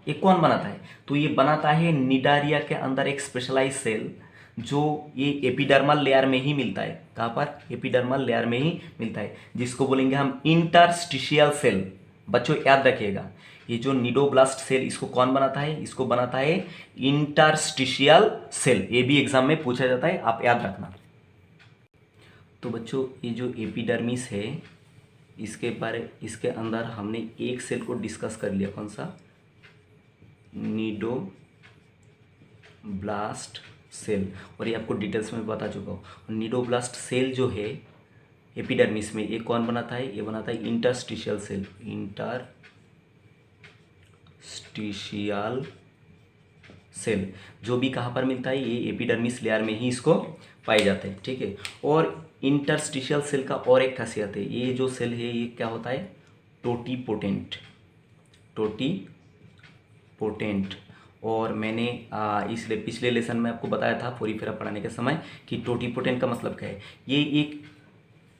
ये कौन बनाता है, तो ये बनाता है निडारिया के अंदर एक स्पेशलाइज सेल, जो ये एपिडर्मल लेयर में ही मिलता है। कहाँ पर, एपिडर्मल लेयर में ही मिलता है, जिसको बोलेंगे हम इंटरस्टिशियल सेल। बच्चों याद रखिएगा, ये जो निडोब्लास्ट सेल इसको कौन बनाता है, इसको बनाता है इंटरस्टिशियल सेल। ये भी एग्जाम में पूछा जाता है, आप याद रखना। तो बच्चों ये जो एपिडर्मिस है, इसके अंदर हमने एक सेल को डिस्कस कर लिया, कौन सा, निडोब्लास्ट सेल। और ये आपको डिटेल्स में बता चुका हूँ। निडोब्लास्ट सेल जो है एपिडर्मिस में, ये कौन बनाता है, ये बनाता है इंटरस्टिशियल सेल, इंटरस्टिशियल सेल। जो भी कहाँ पर मिलता है, ये एपिडर्मिस लेयर में ही इसको पाए जाते हैं, ठीक है। और इंटरस्टिशियल सेल का और एक खासियत है, ये जो सेल है ये क्या होता है, टोटीपोटेंट। और मैंने इसलिए पिछले लेसन में आपको बताया था फोरीफेरा पढ़ाने के समय कि टोटीपोटेंट का मतलब क्या है। ये एक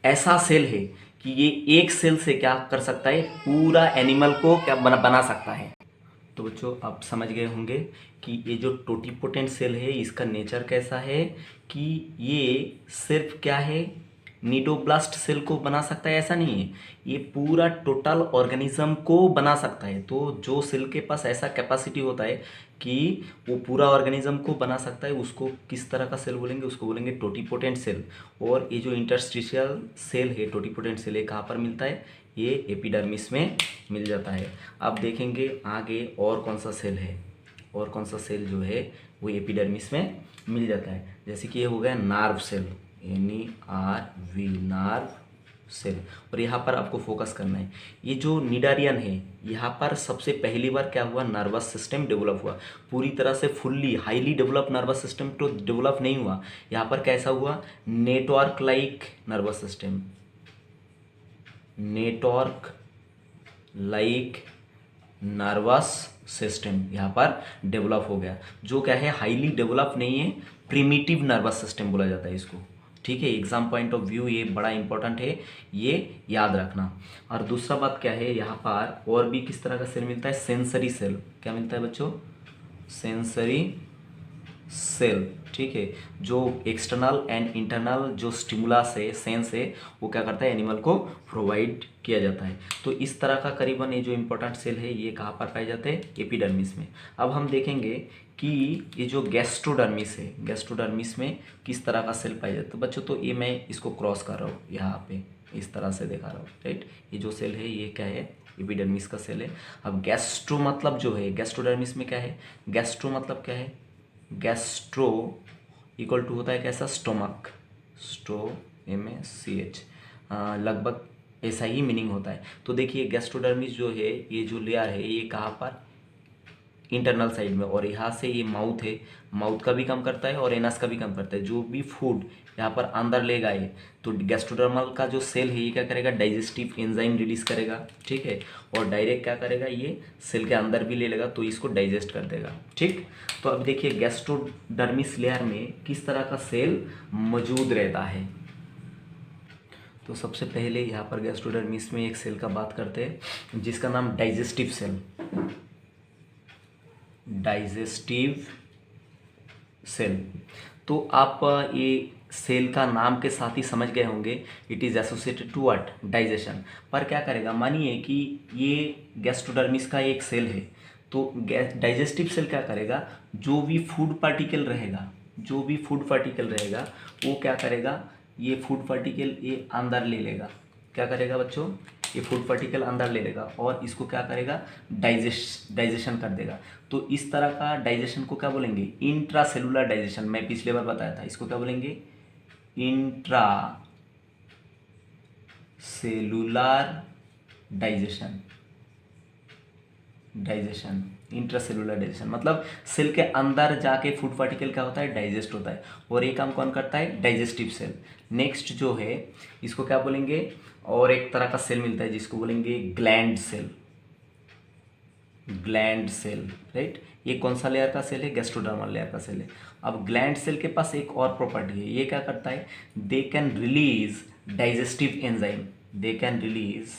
ऐसा सेल है कि ये एक सेल से क्या कर सकता है, पूरा एनिमल को क्या बना सकता है। तो बच्चों आप समझ गए होंगे कि ये जो टोटीपोटेंट सेल है इसका नेचर कैसा है, कि ये सिर्फ क्या है, निडोब्लास्ट सेल को बना सकता है ऐसा नहीं है, ये पूरा टोटल ऑर्गेनिज्म को बना सकता है। तो जो सेल के पास ऐसा कैपेसिटी होता है कि वो पूरा ऑर्गेनिज्म को बना सकता है, उसको किस तरह का सेल बोलेंगे, उसको बोलेंगे टोटीपोटेंट सेल। और ये जो इंटरस्टिशियल सेल है, टोटीपोटेंट सेल है, कहाँ पर मिलता है, ये एपिडर्मिस में मिल जाता है। अब देखेंगे आगे और कौन सा सेल है, और कौन सा सेल जो है वो एपिडर्मिस में मिल जाता है। जैसे कि ये हो गया nerve cell, NERV, nerve cell. और यहाँ पर आपको फोकस करना है, ये जो निडारियन है यहाँ पर सबसे पहली बार क्या हुआ, नर्वस सिस्टम डेवलप हुआ। पूरी तरह से fully highly develop nervous system तो डेवलप नहीं हुआ, यहाँ पर कैसा हुआ, network like nervous system, network like nervous system यहाँ पर डेवलप हो गया, जो क्या है हाईली डेवलप नहीं है, प्रिमिटिव नर्वस सिस्टम बोला जाता है इसको। ठीक है, एग्जाम पॉइंट ऑफ व्यू ये बड़ा इंपॉर्टेंट है, ये याद रखना। और दूसरा बात क्या है, यहाँ पर और भी किस तरह का सेल मिलता है, सेंसरी सेल। क्या मिलता है बच्चों, सेंसरी सेल। ठीक है, जो एक्सटर्नल एंड इंटरनल जो स्टिमुलस है, सेंस है, वो क्या करता है, एनिमल को प्रोवाइड किया जाता है। तो इस तरह का करीबन ये जो इंपॉर्टेंट सेल है ये कहाँ पर पाए जाते हैं, एपिडर्मिस में। अब हम देखेंगे कि ये जो गैस्ट्रोडर्मिस है, गैस्ट्रोडर्मिस में किस तरह का सेल पाया जाता है। तो बच्चों तो ये मैं इसको क्रॉस कर रहा हूँ, यहाँ पे इस तरह से दिखा रहा हूँ, राइट। ये जो सेल है ये क्या है, एपिडर्मिस का सेल है। अब गैस्ट्रो मतलब जो है, गैस्ट्रोडर्मिस में क्या है, गैस्ट्रो मतलब क्या है, गैस्ट्रो इक्वल टू होता है कैसा, स्टोमक, MACH, लगभग ऐसा ही मीनिंग होता है। तो देखिए गैस्ट्रोडर्मिस जो है, ये जो लेयर है ये कहाँ पर, इंटरनल साइड में, और यहाँ से ये माउथ है, माउथ का भी काम करता है और एनस का भी काम करता है। जो भी फूड यहाँ पर अंदर ले गए तो गैस्ट्रोडर्मल का जो सेल है ये क्या करेगा, डाइजेस्टिव एंजाइम रिलीज करेगा। ठीक है, और डायरेक्ट क्या करेगा, ये सेल के अंदर भी ले लेगा तो इसको डाइजेस्ट कर देगा। ठीक, तो अब देखिए गैस्ट्रोडर्मिस लेयर में किस तरह का सेल मौजूद रहता है। तो सबसे पहले यहाँ पर गैस्ट्रोडर्मिस में एक सेल का बात करते हैं जिसका नाम डाइजेस्टिव सेल, डाइजेस्टिव सेल। तो आप ये सेल का नाम के साथ ही समझ गए होंगे, it is associated to what, digestion. पर क्या करेगा, मानिए कि ये गैस्ट्रोडर्मिस का एक सेल है, तो डाइजेस्टिव सेल क्या करेगा, जो भी फूड पार्टिकल रहेगा, जो भी फूड पार्टिकल रहेगा वो क्या करेगा, ये फूड पार्टिकल ये अंदर ले लेगा। क्या करेगा बच्चों, ये फूड पार्टिकल अंदर ले लेगा और इसको क्या करेगा, डाइजेशन कर देगा। तो इस तरह का डाइजेशन को क्या बोलेंगे, इंट्रा सेलुलर डाइजेशन। मैं पिछले बार बताया था, इसको क्या बोलेंगे, intra cellular digestion. Digestion, intracellular digestion मतलब सेल के अंदर जाके फूड पार्टिकल क्या होता है, डाइजेस्ट होता है। और ये काम कौन करता है, डाइजेस्टिव सेल। नेक्स्ट जो है इसको क्या बोलेंगे, और एक तरह का सेल मिलता है जिसको बोलेंगे gland cell, gland cell, right. ये कौन सा लेयर का सेल है, गैस्ट्रोडर्मल लेयर का सेल है। अब ग्लैंड सेल के पास एक और प्रॉपर्टी है, ये क्या करता है, they can release digestive enzyme, they can release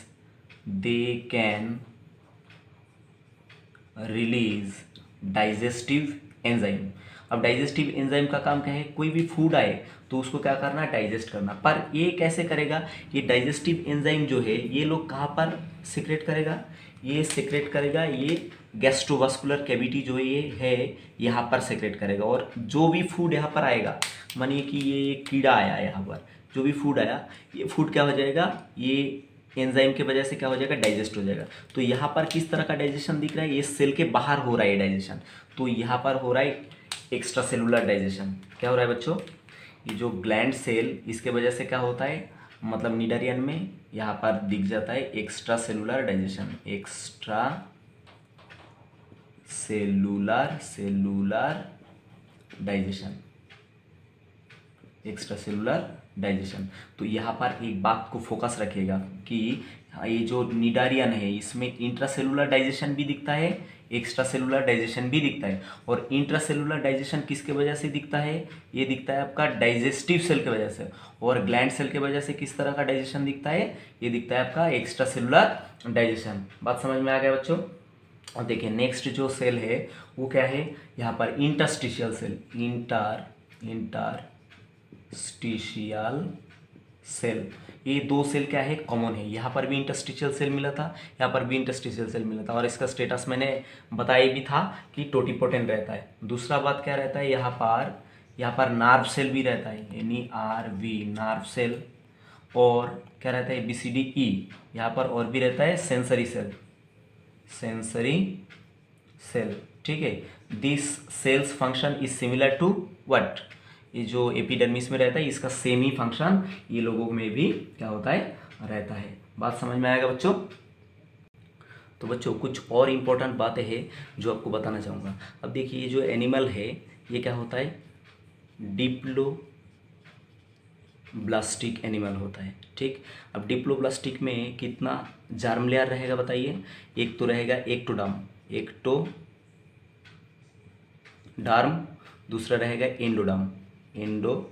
digestive enzyme. अब डाइजेस्टिव एंजाइम का काम क्या है, कोई भी फूड आए तो उसको क्या करना, डाइजेस्ट करना। पर ये कैसे करेगा, ये डाइजेस्टिव एंजाइम जो है ये लोग कहाँ पर सीक्रेट करेगा, ये सीक्रेट करेगा, ये गैस्ट्रोवास्कुलर कैविटी जो ये है यहाँ पर सीक्रेट करेगा। और जो भी फूड यहाँ पर आएगा, मानिए कि ये कीड़ा आया यहाँ पर, जो भी फूड आया ये फूड क्या हो जाएगा, ये एंजाइम की वजह से क्या हो जाएगा, डाइजेस्ट हो जाएगा। तो यहाँ पर किस तरह का डाइजेशन दिख रहा है, ये सेल के बाहर हो रहा है डाइजेशन, तो यहाँ पर हो रहा है एक्स्ट्रा सेलुलर डाइजेशन। क्या हो रहा है बच्चों, ये जो ग्लैंड सेल इसके वजह से क्या होता है, मतलब नीडरियन में यहाँ पर दिख जाता है extra cellular digestion, extra cellular digestion, extra cellular digestion. तो यहाँ पर एक बात को फोकस रखिएगा कि ये जो निडारियन है इसमें इंट्रासेलुलर डाइजेशन भी दिखता है, एक्स्ट्रा सेलुलर डाइजेशन भी दिखता है। और इंट्रासेलुलर डाइजेशन किसके वजह से दिखता है, ये दिखता है आपका डाइजेस्टिव सेल की वजह से। और ग्लैंड सेल की वजह से किस तरह का डाइजेशन दिखता है, ये दिखता है आपका एक्स्ट्रा सेलुलर डाइजेशन। बात समझ में आ गया बच्चों। और देखिए नेक्स्ट जो सेल है वो क्या है, यहाँ पर इंटरस्टिशियल सेल, इंटरस्टिशियल सेल। ये दो सेल क्या है, कॉमन है। यहाँ पर भी इंटरस्टिशियल सेल मिला था, यहाँ पर भी इंटरस्टिशियल सेल मिला था। और इसका स्टेटस मैंने बताया भी था कि टोटिपोटेंट रहता है। दूसरा बात क्या रहता है, यहाँ पर नार्व सेल भी रहता है, यानी RV नार्व सेल। और क्या रहता है, BCDE यहाँ पर और भी रहता है सेंसरी सेल। ठीक है, this cells function is similar to what, ये जो एपिडर्मिस में रहता है इसका सेम ही फंक्शन ये लोगों में भी क्या होता है, रहता है। बात समझ में आएगा बच्चों। तो बच्चों कुछ और इम्पोर्टेंट बातें हैं जो आपको बताना चाहूँगा। अब देखिए ये जो एनिमल है ये क्या होता है, ब्लास्टिक एनिमल होता है। ठीक, अब डिप्लोब्लास्टिक में कितना जार्म लेयर रहेगा बताइए? एक तो रहेगा एक्टोडर्म, एक्टोडार्म, दूसरा रहेगा एंडोडर्म, एंडोडर्म।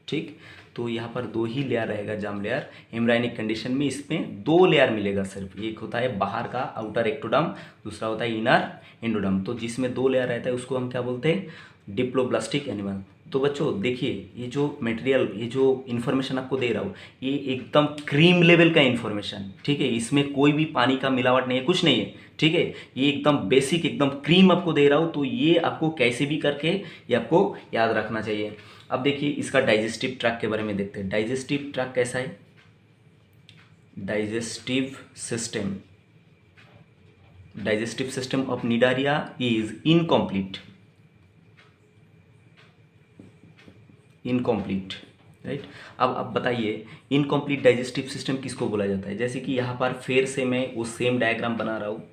ठीक, तो यहाँ पर दो ही लेयर रहेगा जार्म लेयर। एम्ब्रायनिक कंडीशन में इसमें दो लेयर मिलेगा सिर्फ, एक होता है बाहर का आउटर एक्टोडर्म, दूसरा होता है इनर एंडोडर्म। तो जिसमें दो लेयर रहता है उसको हम क्या बोलते हैं? Diploblastic animal. तो बच्चों देखिए, ये जो मटेरियल, ये जो इन्फॉर्मेशन आपको दे रहा हूँ, ये एकदम क्रीम लेवल का इन्फॉर्मेशन। ठीक है, इसमें कोई भी पानी का मिलावट नहीं है, कुछ नहीं है। ठीक है, ये एकदम बेसिक, एकदम क्रीम आपको दे रहा हूँ, तो ये आपको कैसे भी करके ये आपको याद रखना चाहिए। अब देखिए इसका डाइजेस्टिव ट्रैक्ट के बारे में देखते हैं। डाइजेस्टिव ट्रैक्ट कैसा है? Digestive system of Cnidaria is incomplete, right. अब बताइए इनकम्प्लीट डाइजेस्टिव सिस्टम किसको बोला जाता है? जैसे कि यहाँ पर फिर से मैं वो सेम डायग्राम बना रहा हूँ।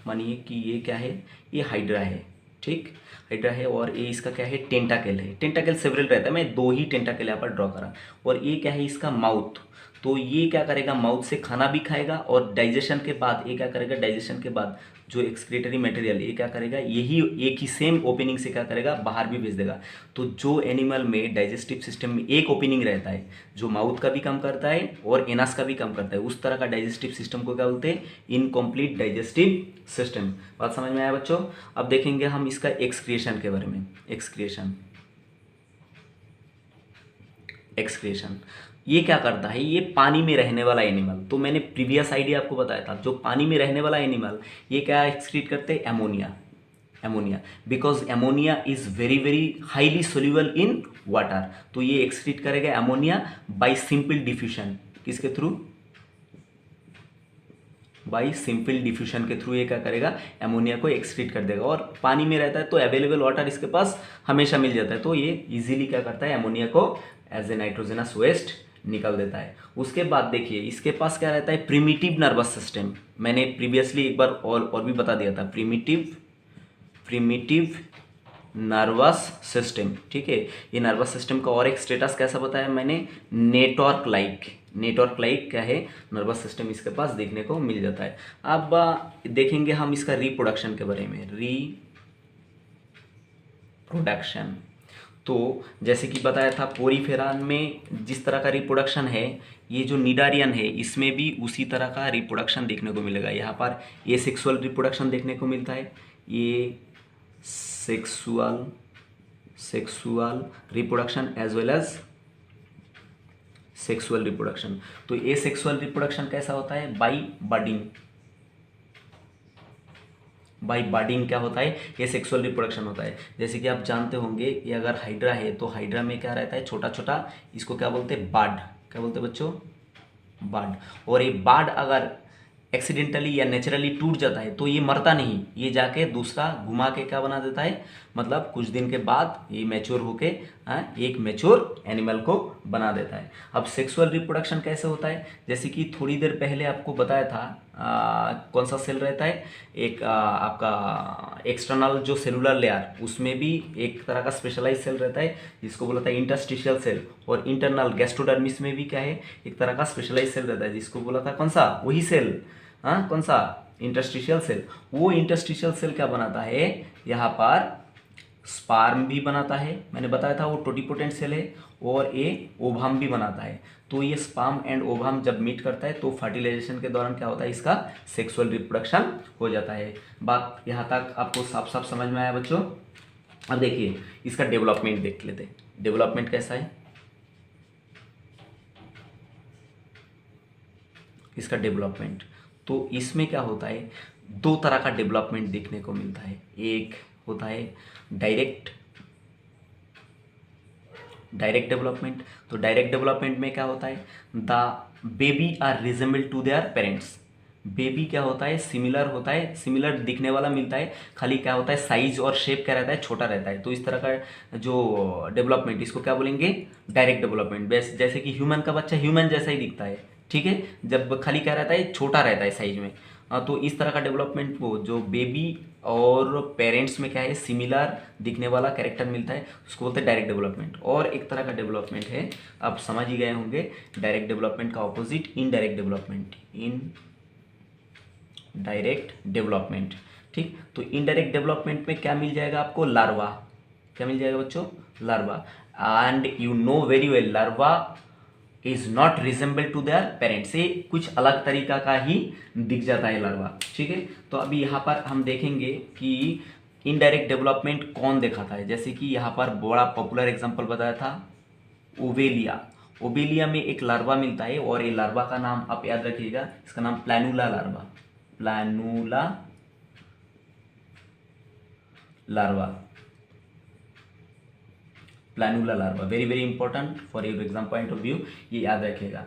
मानिए कि ये क्या है? ये हाइड्रा है। ठीक, हाइड्रा है, और ये इसका क्या है? टेंटाकल है। टेंटाकल सेवरल रहता है, मैं दो ही टेंटाकल यहाँ पर ड्रॉ करा। और ये क्या है? इसका माउथ। तो ये क्या करेगा? माउथ से खाना भी खाएगा, और डाइजेशन के बाद ये क्या करेगा? डाइजेशन के बाद जो एक्सक्रीटरी मटेरियल ये क्या करेगा? यही एक ही सेम ओपनिंग से क्या करेगा? बाहर भी भेज देगा। तो जो एनिमल में डाइजेस्टिव सिस्टम में एक ओपनिंग रहता है, जो माउथ का भी काम करता है और एनास का भी काम करता है, उस तरह का डाइजेस्टिव सिस्टम को क्या बोलते हैं? Incomplete digestive system. बात समझ में आया बच्चों? अब देखेंगे हम इसका एक्सक्रिएशन के बारे में। एक्सक्रिएशन ये क्या करता है? ये पानी में रहने वाला एनिमल, तो मैंने प्रीवियस आइडिया आपको बताया था, जो पानी में रहने वाला एनिमल ये क्या एक्सक्रीट करते हैं? Ammonia, because ammonia is very very highly soluble in water. तो ये एक्सक्रीट करेगा एमोनिया बाय सिंपल डिफ्यूजन। किसके थ्रू? बाई सिंपल डिफ्यूजन के थ्रू ये क्या करेगा? एमोनिया को एक्सक्रीट कर देगा। और पानी में रहता है तो अवेलेबल वाटर इसके पास हमेशा मिल जाता है, तो ये इजीली क्या करता है? एमोनिया को एज ए नाइट्रोजनस वेस्ट निकल देता है। उसके बाद देखिए इसके पास क्या रहता है? Primitive nervous system. मैंने प्रीवियसली एक बार और भी बता दिया था, प्रिमिटिव नर्वस सिस्टम। ठीक है, ये नर्वस सिस्टम का और एक स्टेटस कैसा बताया मैंने? नेटवर्क लाइक क्या है? नर्वस सिस्टम इसके पास देखने को मिल जाता है। अब देखेंगे हम इसका रिप्रोडक्शन के बारे में। रिप्रोडक्शन, तो जैसे कि बताया था पोरीफेरान में जिस तरह का रिप्रोडक्शन है, ये जो निडारियन है इसमें भी उसी तरह का रिप्रोडक्शन देखने को मिलेगा। यहाँ पर ये सेक्सुअल रिप्रोडक्शन देखने को मिलता है, ये sexual reproduction as well as sexual reproduction. तो ये सेक्सुअल रिप्रोडक्शन कैसा होता है? बाई बडिंग क्या होता है? ये सेक्सुअल रिप्रोडक्शन होता है। जैसे कि आप जानते होंगे, ये अगर हाइड्रा है तो हाइड्रा में क्या रहता है? छोटा छोटा, इसको क्या बोलते हैं? बाड। क्या बोलते हैं बच्चों? बाड। और ये बाड अगर एक्सीडेंटली या नेचुरली टूट जाता है तो ये मरता नहीं, ये जाके दूसरा घुमा के क्या बना देता है? मतलब कुछ दिन के बाद ये मैच्योर होके एक मैच्योर एनिमल को बना देता है। अब सेक्सुअल रिप्रोडक्शन कैसे होता है? जैसे कि थोड़ी देर पहले आपको बताया था, कौन सा सेल रहता है? एक आपका एक्सटर्नल जो सेलुलर लेयर, उसमें भी एक तरह का स्पेशलाइज सेल रहता है जिसको बोला था इंटरस्टिशियल सेल। और इंटरनल गैस्ट्रोडर्मिस में भी क्या है? एक तरह का स्पेशलाइज सेल रहता है जिसको बोला था कौन सा? वही सेल, कौन सा? Interstitial cell. वो इंटरस्टिशियल सेल क्या बनाता है? यहाँ पर स्पार्म भी बनाता है, मैंने बताया था वो टोटिपोटेंट सेल है, और ये ओवम भी बनाता है। तो ये स्पर्म एंड ओवम जब मीट करता है तो फर्टिलाइजेशन के दौरान क्या होता है? इसका सेक्सुअल रिप्रोडक्शन हो जाता है। बात यहाँ तक आपको साफ साफ समझ में आया बच्चों? अब देखिए इसका डेवलपमेंट देख लेते हैं। डेवलपमेंट कैसा है इसका डेवलपमेंट? तो इसमें क्या होता है? दो तरह का डेवलपमेंट देखने को मिलता है। एक होता है डायरेक्ट डेवलपमेंट। तो डायरेक्ट डेवलपमेंट में क्या होता है? The baby are resemble to their parents. Baby क्या होता है? सिमिलर होता है, सिमिलर दिखने वाला मिलता है, खाली क्या होता है? साइज और शेप क्या रहता है? छोटा रहता है। तो इस तरह का जो डेवलपमेंट, इसको क्या बोलेंगे? Direct development. जैसे कि ह्यूमन का बच्चा ह्यूमन जैसा ही दिखता है, ठीक है, जब खाली क्या रहता है? छोटा रहता है साइज में। तो इस तरह का डेवलपमेंट वो जो बेबी और पेरेंट्स में क्या है सिमिलर दिखने वाला कैरेक्टर मिलता है उसको बोलते हैं डायरेक्ट डेवलपमेंट। और एक तरह का डेवलपमेंट है, आप समझ ही गए होंगे, डायरेक्ट डेवलपमेंट का opposite indirect development, in direct development. ठीक, तो इनडायरेक्ट डेवलपमेंट में क्या मिल जाएगा आपको, लार्वा। क्या मिल जाएगा बच्चों, larva. And you know very well larva is not resemble to their parents, से कुछ अलग तरीका का ही दिख जाता है लार्वा। ठीक है, तो अभी यहाँ पर हम देखेंगे कि इनडायरेक्ट डेवलपमेंट कौन दिखाता है। जैसे कि यहाँ पर बड़ा पॉपुलर एग्जांपल बताया था ओवेलिया। ओवेलिया में एक लार्वा मिलता है और ये लार्वा का नाम आप याद रखिएगा, इसका नाम planula larva, planula larva, planula larva, very very important for your exam point of view, ये याद रखिएगा।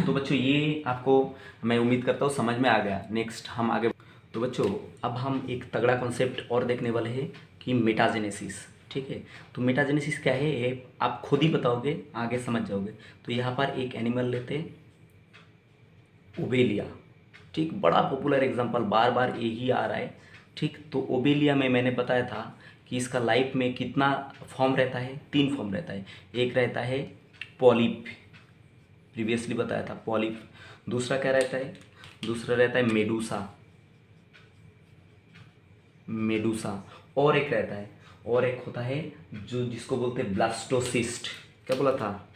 तो बच्चों ये आपको मैं उम्मीद करता हूँ समझ में आ गया। नेक्स्ट हम आगे, तो बच्चों अब हम एक तगड़ा कॉन्सेप्ट और देखने वाले हैं कि मेटाजेनेसिस। ठीक है, तो मेटाजेनेसिस क्या है ये आप खुद ही बताओगे, आगे समझ जाओगे। तो यहाँ पर एक एनिमल लेते ओवेलिया, ठीक, बड़ा पॉपुलर एग्जांपल, बार बार यही आ रहा है। ठीक, तो ओवेलिया में मैंने बताया था कि इसका लाइफ में कितना फॉर्म रहता है, 3 फॉर्म रहता है। एक रहता है पॉलिप, प्रीवियसली बताया था पॉलिप। दूसरा क्या रहता है, दूसरा रहता है मेडूसा, मेडूसा। और एक रहता है, और एक होता है जो जिसको बोलते हैं ब्लास्टोसिस्ट। क्या बोला था,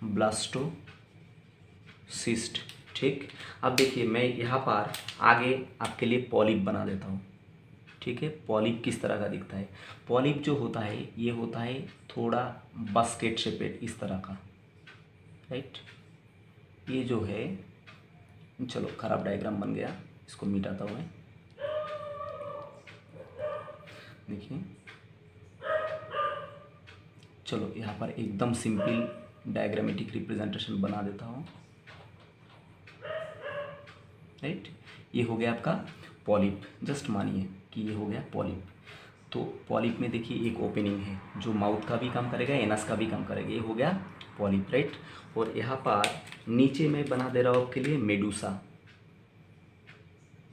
ब्लास्टोसिस्ट। ठीक, अब देखिए मैं यहाँ पर आगे आपके लिए पॉलिप बना देता हूँ। ठीक है, पॉलिप किस तरह का दिखता है। पॉलिप जो होता है ये होता है थोड़ा बास्केट शेपेड इस तरह का, राइट। ये जो है, चलो खराब डायग्राम बन गया, इसको मिटाता हूँ मैं। देखिए, चलो यहाँ पर एकदम सिंपल डायग्रामेटिक रिप्रेजेंटेशन बना देता हूँ, राइट। ये हो गया आपका पॉलिप, जस्ट मानिए कि ये हो गया पॉलिप। तो पॉलिप में देखिए एक ओपनिंग है जो माउथ का भी काम करेगा, एनस का भी काम करेगा, ये हो गया पॉलिप, राइट। और यहाँ पर नीचे में बना दे रहा हूँ आपके लिए मेडूसा,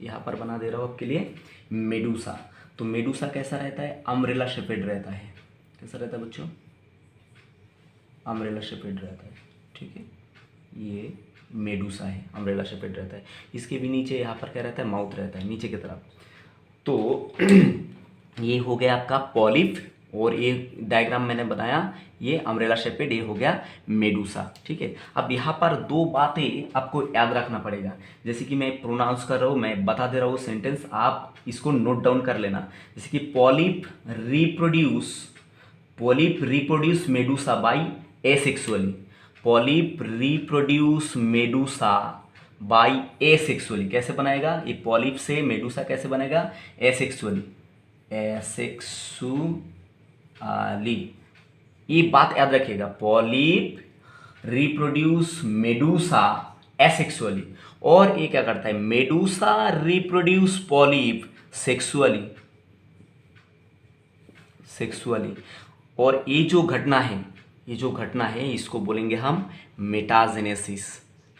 यहाँ पर बना दे रहा हूँ आपके लिए मेडूसा। तो मेडूसा कैसा रहता है, अम्ब्रेला शेपेड रहता है। कैसा रहता है बच्चों, अम्ब्रेला शेपेड रहता है। ठीक है, ये मेडूसा है, अम्ब्रेला शेपेड रहता है। इसके भी नीचे यहाँ पर क्या रहता है, माउथ रहता है नीचे की तरफ। तो ये हो गया आपका पॉलिप, और ये डायग्राम मैंने बनाया, ये अम्ब्रेला शेपेड, ये हो गया मेडूसा। ठीक है, अब यहाँ पर 2 बातें आपको याद रखना पड़ेगा। जैसे कि मैं प्रोनाउंस कर रहा हूँ, मैं बता दे रहा हूँ सेंटेंस, आप इसको नोट डाउन कर लेना। जैसे कि polyp reproduce Medusa by asexually, polyp reproduce Medusa by asexually. कैसे बनाएगा, ये पॉलिप से मेडूसा कैसे बनेगा, एसेक्सुअली, ये बात याद रखिएगा, पॉलिप रिप्रोड्यूस मेडूसा एसेक्सुअली। और ये क्या करता है, मेडूसा रिप्रोड्यूस पॉलिप सेक्सुअली। और ये जो घटना है इसको बोलेंगे हम मेटाजेनेसिस।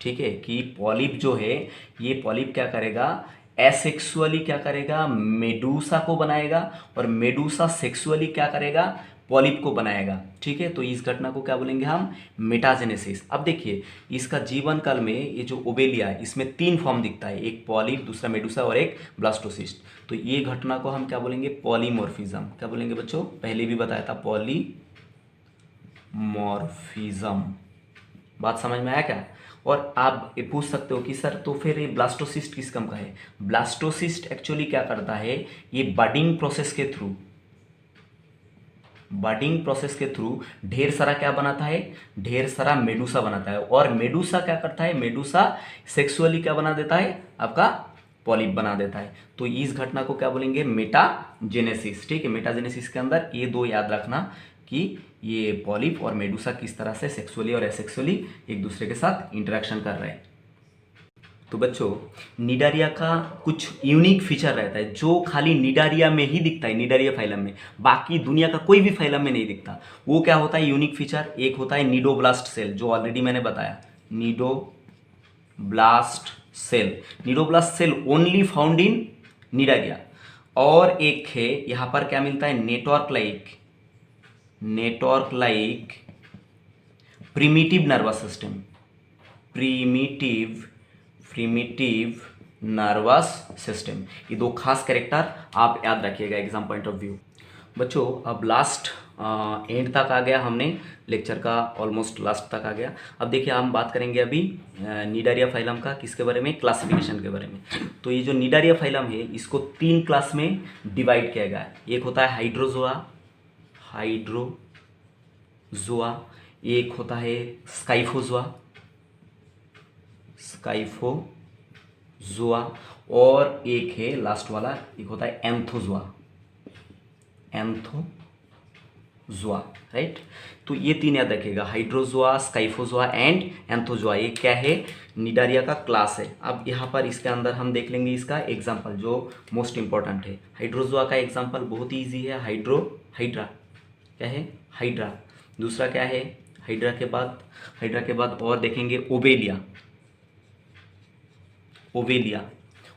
ठीक है, कि पॉलिप जो है, ये पॉलिप क्या करेगा, एसेक्सुअली क्या करेगा, मेडूसा को बनाएगा, और मेडूसा सेक्सुअली क्या करेगा, पॉलिप को बनाएगा। ठीक है, तो इस घटना को क्या बोलेंगे हम, मेटाजेनेसिस। अब देखिए इसका जीवन काल में ये जो ओवेलिया है इसमें 3 फॉर्म दिखता है, एक पॉलिप, दूसरा मेडूसा और एक ब्लास्टोसिस्ट। तो ये घटना को हम क्या बोलेंगे, पॉलीमॉर्फिज्म। क्या बोलेंगे बच्चों, पहले भी बताया था पॉलीमॉर्फिज्म। बात समझ में आया क्या। और आप ये पूछ सकते हो कि सर तो फिर ये ब्लास्टोसिस्ट किस कम का है। ब्लास्टोसिस्ट एक्चुअली क्या करता है, ये बडिंग प्रोसेस के थ्रू ढेर सारा क्या बनाता है, ढेर सारा मेडूसा बनाता है। और मेडूसा क्या करता है, मेडूसा सेक्सुअली क्या बना देता है, आपका पॉलिप बना देता है। तो इस घटना को क्या बोलेंगे, मेटाजेनेसिस। ठीक है, मेटाजेनेसिस के अंदर ये 2 याद रखना कि ये पॉलिप और मेडूसा किस तरह से सेक्सुअली और एसेक्सुअली एक दूसरे के साथ इंटरेक्शन कर रहे हैं। तो बच्चों निडारिया का कुछ यूनिक फीचर रहता है जो खाली निडारिया में ही दिखता है, निडारिया फाइलम में, बाकी दुनिया का कोई भी फाइलम में नहीं दिखता। वो क्या होता है यूनिक फीचर, एक होता है निडोब्लास्ट सेल, जो ऑलरेडी मैंने बताया, cnidoblast blast cell, cnidoblast cell only found in Cnidaria. और एक है यहाँ पर क्या मिलता है, network like primitive nervous system, primitive nervous system. ये दो खास कैरेक्टर आप याद रखिएगा एग्जाम पॉइंट ऑफ व्यू। बच्चों अब लास्ट एंड तक आ गया, हमने लेक्चर का ऑलमोस्ट लास्ट तक आ गया। अब देखिए हम बात करेंगे अभी निडारिया फाइलम का, किसके बारे में, क्लासिफिकेशन के बारे में। तो ये जो निडारिया फाइलम है इसको 3 क्लास में डिवाइड किया गया है। एक होता है हाइड्रोजोआ, एक होता है स्काइफोजोआ, और एक है लास्ट वाला, एक होता है एंथोजोआ, राइट। तो ये 3 याद रखिएगा, हाइड्रोजोआ, स्काइफोजोआ एंड एंथोजोआ। ये क्या है, निडारिया का क्लास है। अब यहाँ पर इसके अंदर हम देख लेंगे इसका एग्जाम्पल जो मोस्ट इंपॉर्टेंट है। हाइड्रोजोआ का एग्जाम्पल बहुत ही ईजी है, हाइड्रा क्या है, हाइड्रा। दूसरा क्या है, हाइड्रा के बाद और देखेंगे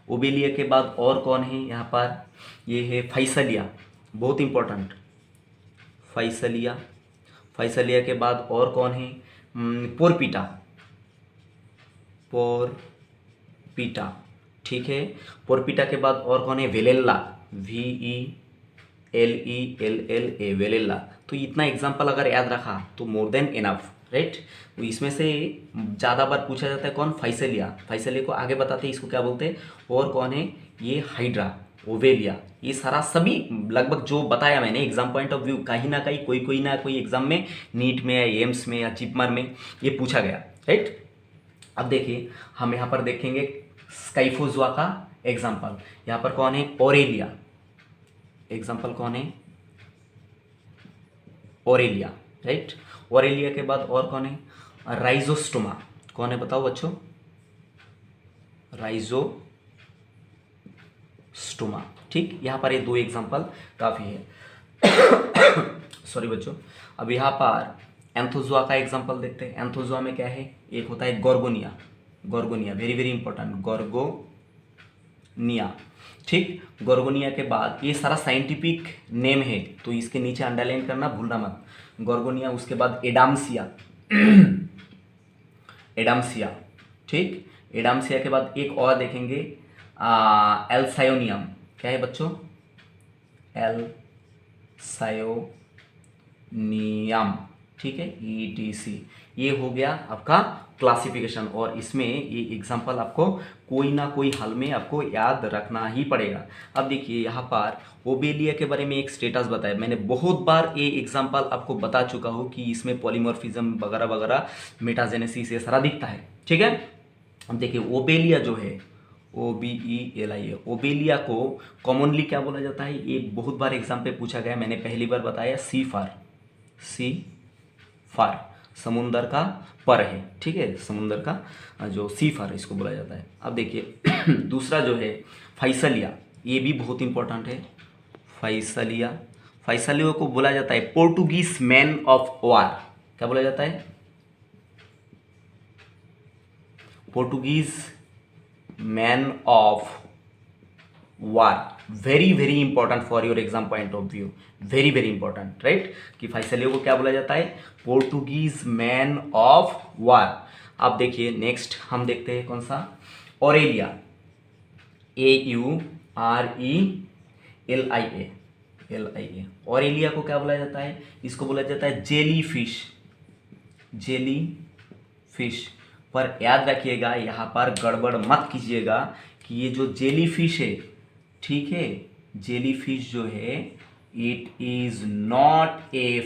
ओबेलिया के बाद और कौन है यहाँ पर, ये है फाइसलिया, बहुत इंपॉर्टेंट, फाइसलिया के बाद और कौन है, पोरपीटा, ठीक है। पोरपीटा के बाद और कौन है, वेलेल्ला, VELELLA, वेलेल्ला। तो इतना एग्जाम्पल अगर याद रखा तो मोर देन इनफ, राइट। तो इसमें से ज़्यादा बार पूछा जाता है कौन, फाइसलिया को आगे बताते हैं इसको क्या बोलते हैं। और कौन है, ये हाइड्रा, ओवेलिया। ये सारा सभी लगभग जो बताया मैंने एग्जाम पॉइंट ऑफ व्यू, कहीं ना कहीं कोई एग्जाम में, नीट में या एम्स में या चिपमर में ये पूछा गया, राइट। अब देखिए हम यहाँ पर देखेंगे स्काइफोजोआ का एग्जाम्पल। यहाँ पर कौन है, ओरेलिया, एग्जाम्पल कौन है, ओरेलिया, राइट। ओरेलिया के बाद और कौन है, राइजोस्टोमा, कौन है बताओ बच्चों, राइजोस्टोमा, ठीक। यहाँ पर ये 2 एग्जाम्पल काफ़ी है। सॉरी बच्चों। अब यहाँ पर एंथोजोआ का एग्जाम्पल देखते हैं। एंथोजोआ में क्या है, एक होता है गोर्गोनिया, वेरी वेरी इंपॉर्टेंट, गोर्गोनिया, ठीक। गोर्गोनिया के बाद ये सारा साइंटिफिक नेम है तो इसके नीचे अंडरलाइन करना भूलना मत, गोर्गोनिया। उसके बाद एडाम्सिया, ठीक। एडाम्सिया के बाद एक और देखेंगे एल्सायोनियम, क्या है बच्चों, एल्सायोनियम, ठीक है, ETC। ये हो गया आपका क्लासिफिकेशन, और इसमें ये एग्जाम्पल आपको कोई ना कोई हाल में आपको याद रखना ही पड़ेगा। अब देखिए यहाँ पर ओबेलिया के बारे में एक स्टेटस बताया मैंने, बहुत बार ये एग्जाम्पल आपको बता चुका हूँ कि इसमें पॉलीमॉर्फिज्म वगैरह वगैरह, मेटाजेनेसिस, ये सारा दिखता है, ठीक है। अब देखिए ओबेलिया जो है, OBELIA, ओबेलिया को कॉमनली क्या बोला जाता है, ये बहुत बार एग्जाम पे पूछा गया, मैंने पहली बार बताया, सी फार, समुंदर का पर है, ठीक है, समुंदर का जो सी फार इसको बोला जाता है। अब देखिए दूसरा जो है फाइसलिया, ये भी बहुत इंपॉर्टेंट है। फाइसलिया को बोला जाता है पोर्टुगीज मैन ऑफ वार, क्या बोला जाता है, Portuguese man of war. Very very important for your exam point of view, very very important, right. कि फाइसलिया को क्या बोला जाता है, पोर्टुगीज मैन ऑफ वार। अब देखिए नेक्स्ट हम देखते हैं कौन सा, ओरेलिया, AURELIA। ओरेलिया को क्या बोला जाता है, इसको बोला जाता है जेली फिश। पर याद रखिएगा यहाँ पर गड़बड़ मत कीजिएगा कि ये जो जेली फिश है, ठीक है, जेली फिश जो है, it is not a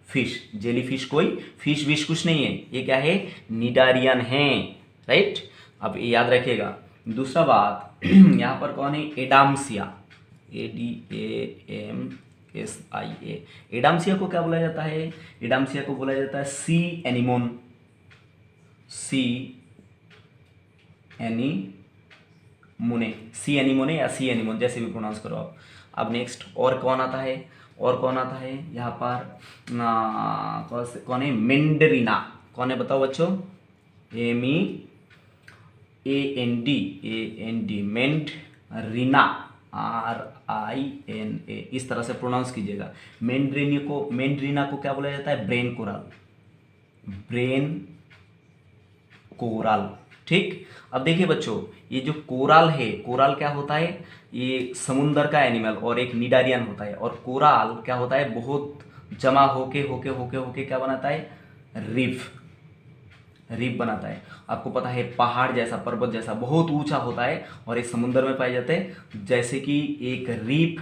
fish, jelly fish कोई फिश विश कुछ नहीं है, ये क्या है, निडारियन है, राइट। अब ये याद रखिएगा। दूसरा बात यहाँ पर कौन है, एडाम्सिया, ADAMSIA। एडाम्सिया को क्या बोला जाता है, एडाम्सिया को बोला जाता है सी एनीमोने या सी एनीमोन, जैसे भी प्रोनाउंस करो आप। अब नेक्स्ट और कौन आता है, यहाँ पर कौन है, मेंडरीना, कौन है बताओ बच्चों, MEAND मेंड रीना RINA इस तरह से प्रोनाउंस कीजिएगा। मेंड्रीना को क्या बोला जाता है? ब्रेन कोराल। ठीक, अब देखिए बच्चों, ये जो कोराल है, कोराल क्या होता है? ये समुंदर का एनिमल और एक निडारियन होता है। और कोराल क्या होता है? बहुत जमा होके होके होके होके क्या बनाता है? रीफ बनाता है। आपको पता है पहाड़ जैसा, पर्वत जैसा बहुत ऊंचा होता है और ये समुद्र में पाए जाते हैं। जैसे कि एक रीफ,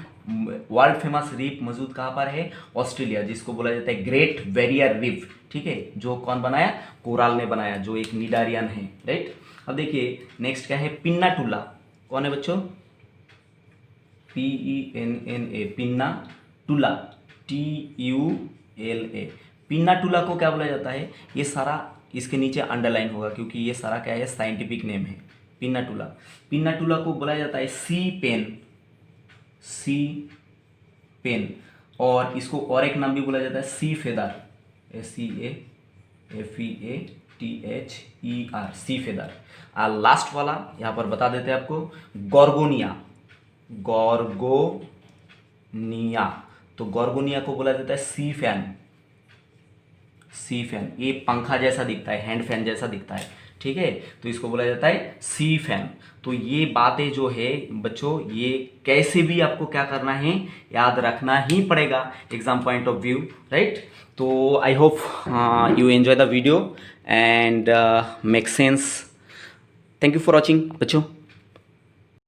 वर्ल्ड फेमस रीफ मौजूद कहाँ पर है? ऑस्ट्रेलिया, जिसको बोला जाता है ग्रेट बैरियर रीफ। ठीक है, जो कौन बनाया? कोराल ने बनाया, जो एक निडारियन है। राइट, अब देखिए नेक्स्ट क्या है? पिन्नाटुला। कौन है बच्चों? PENNA, पिन्नाटुला, TULA। पिन्नाटुला को क्या बोला जाता है? ये सारा इसके नीचे अंडरलाइन होगा क्योंकि ये सारा क्या है? साइंटिफिक नेम है पिन्नाटुला को बोला जाता है सी पेन। और इसको और एक नाम भी बोला जाता है सी फेदर, SEAFEATHER, सी फेदर। लास्ट वाला यहाँ पर बता देते हैं आपको, गॉर्गोनिया। तो गॉर्गोनिया को बोला जाता है सी फैन। ये पंखा जैसा दिखता है, हैंड फैन जैसा दिखता है। ठीक है, तो इसको बोला जाता है सी फैन। तो ये बातें जो है बच्चों, ये कैसे भी आपको क्या करना है? याद रखना ही पड़ेगा exam point of view. Right, तो I hope you enjoy the video and make sense. Thank you for watching बच्चों।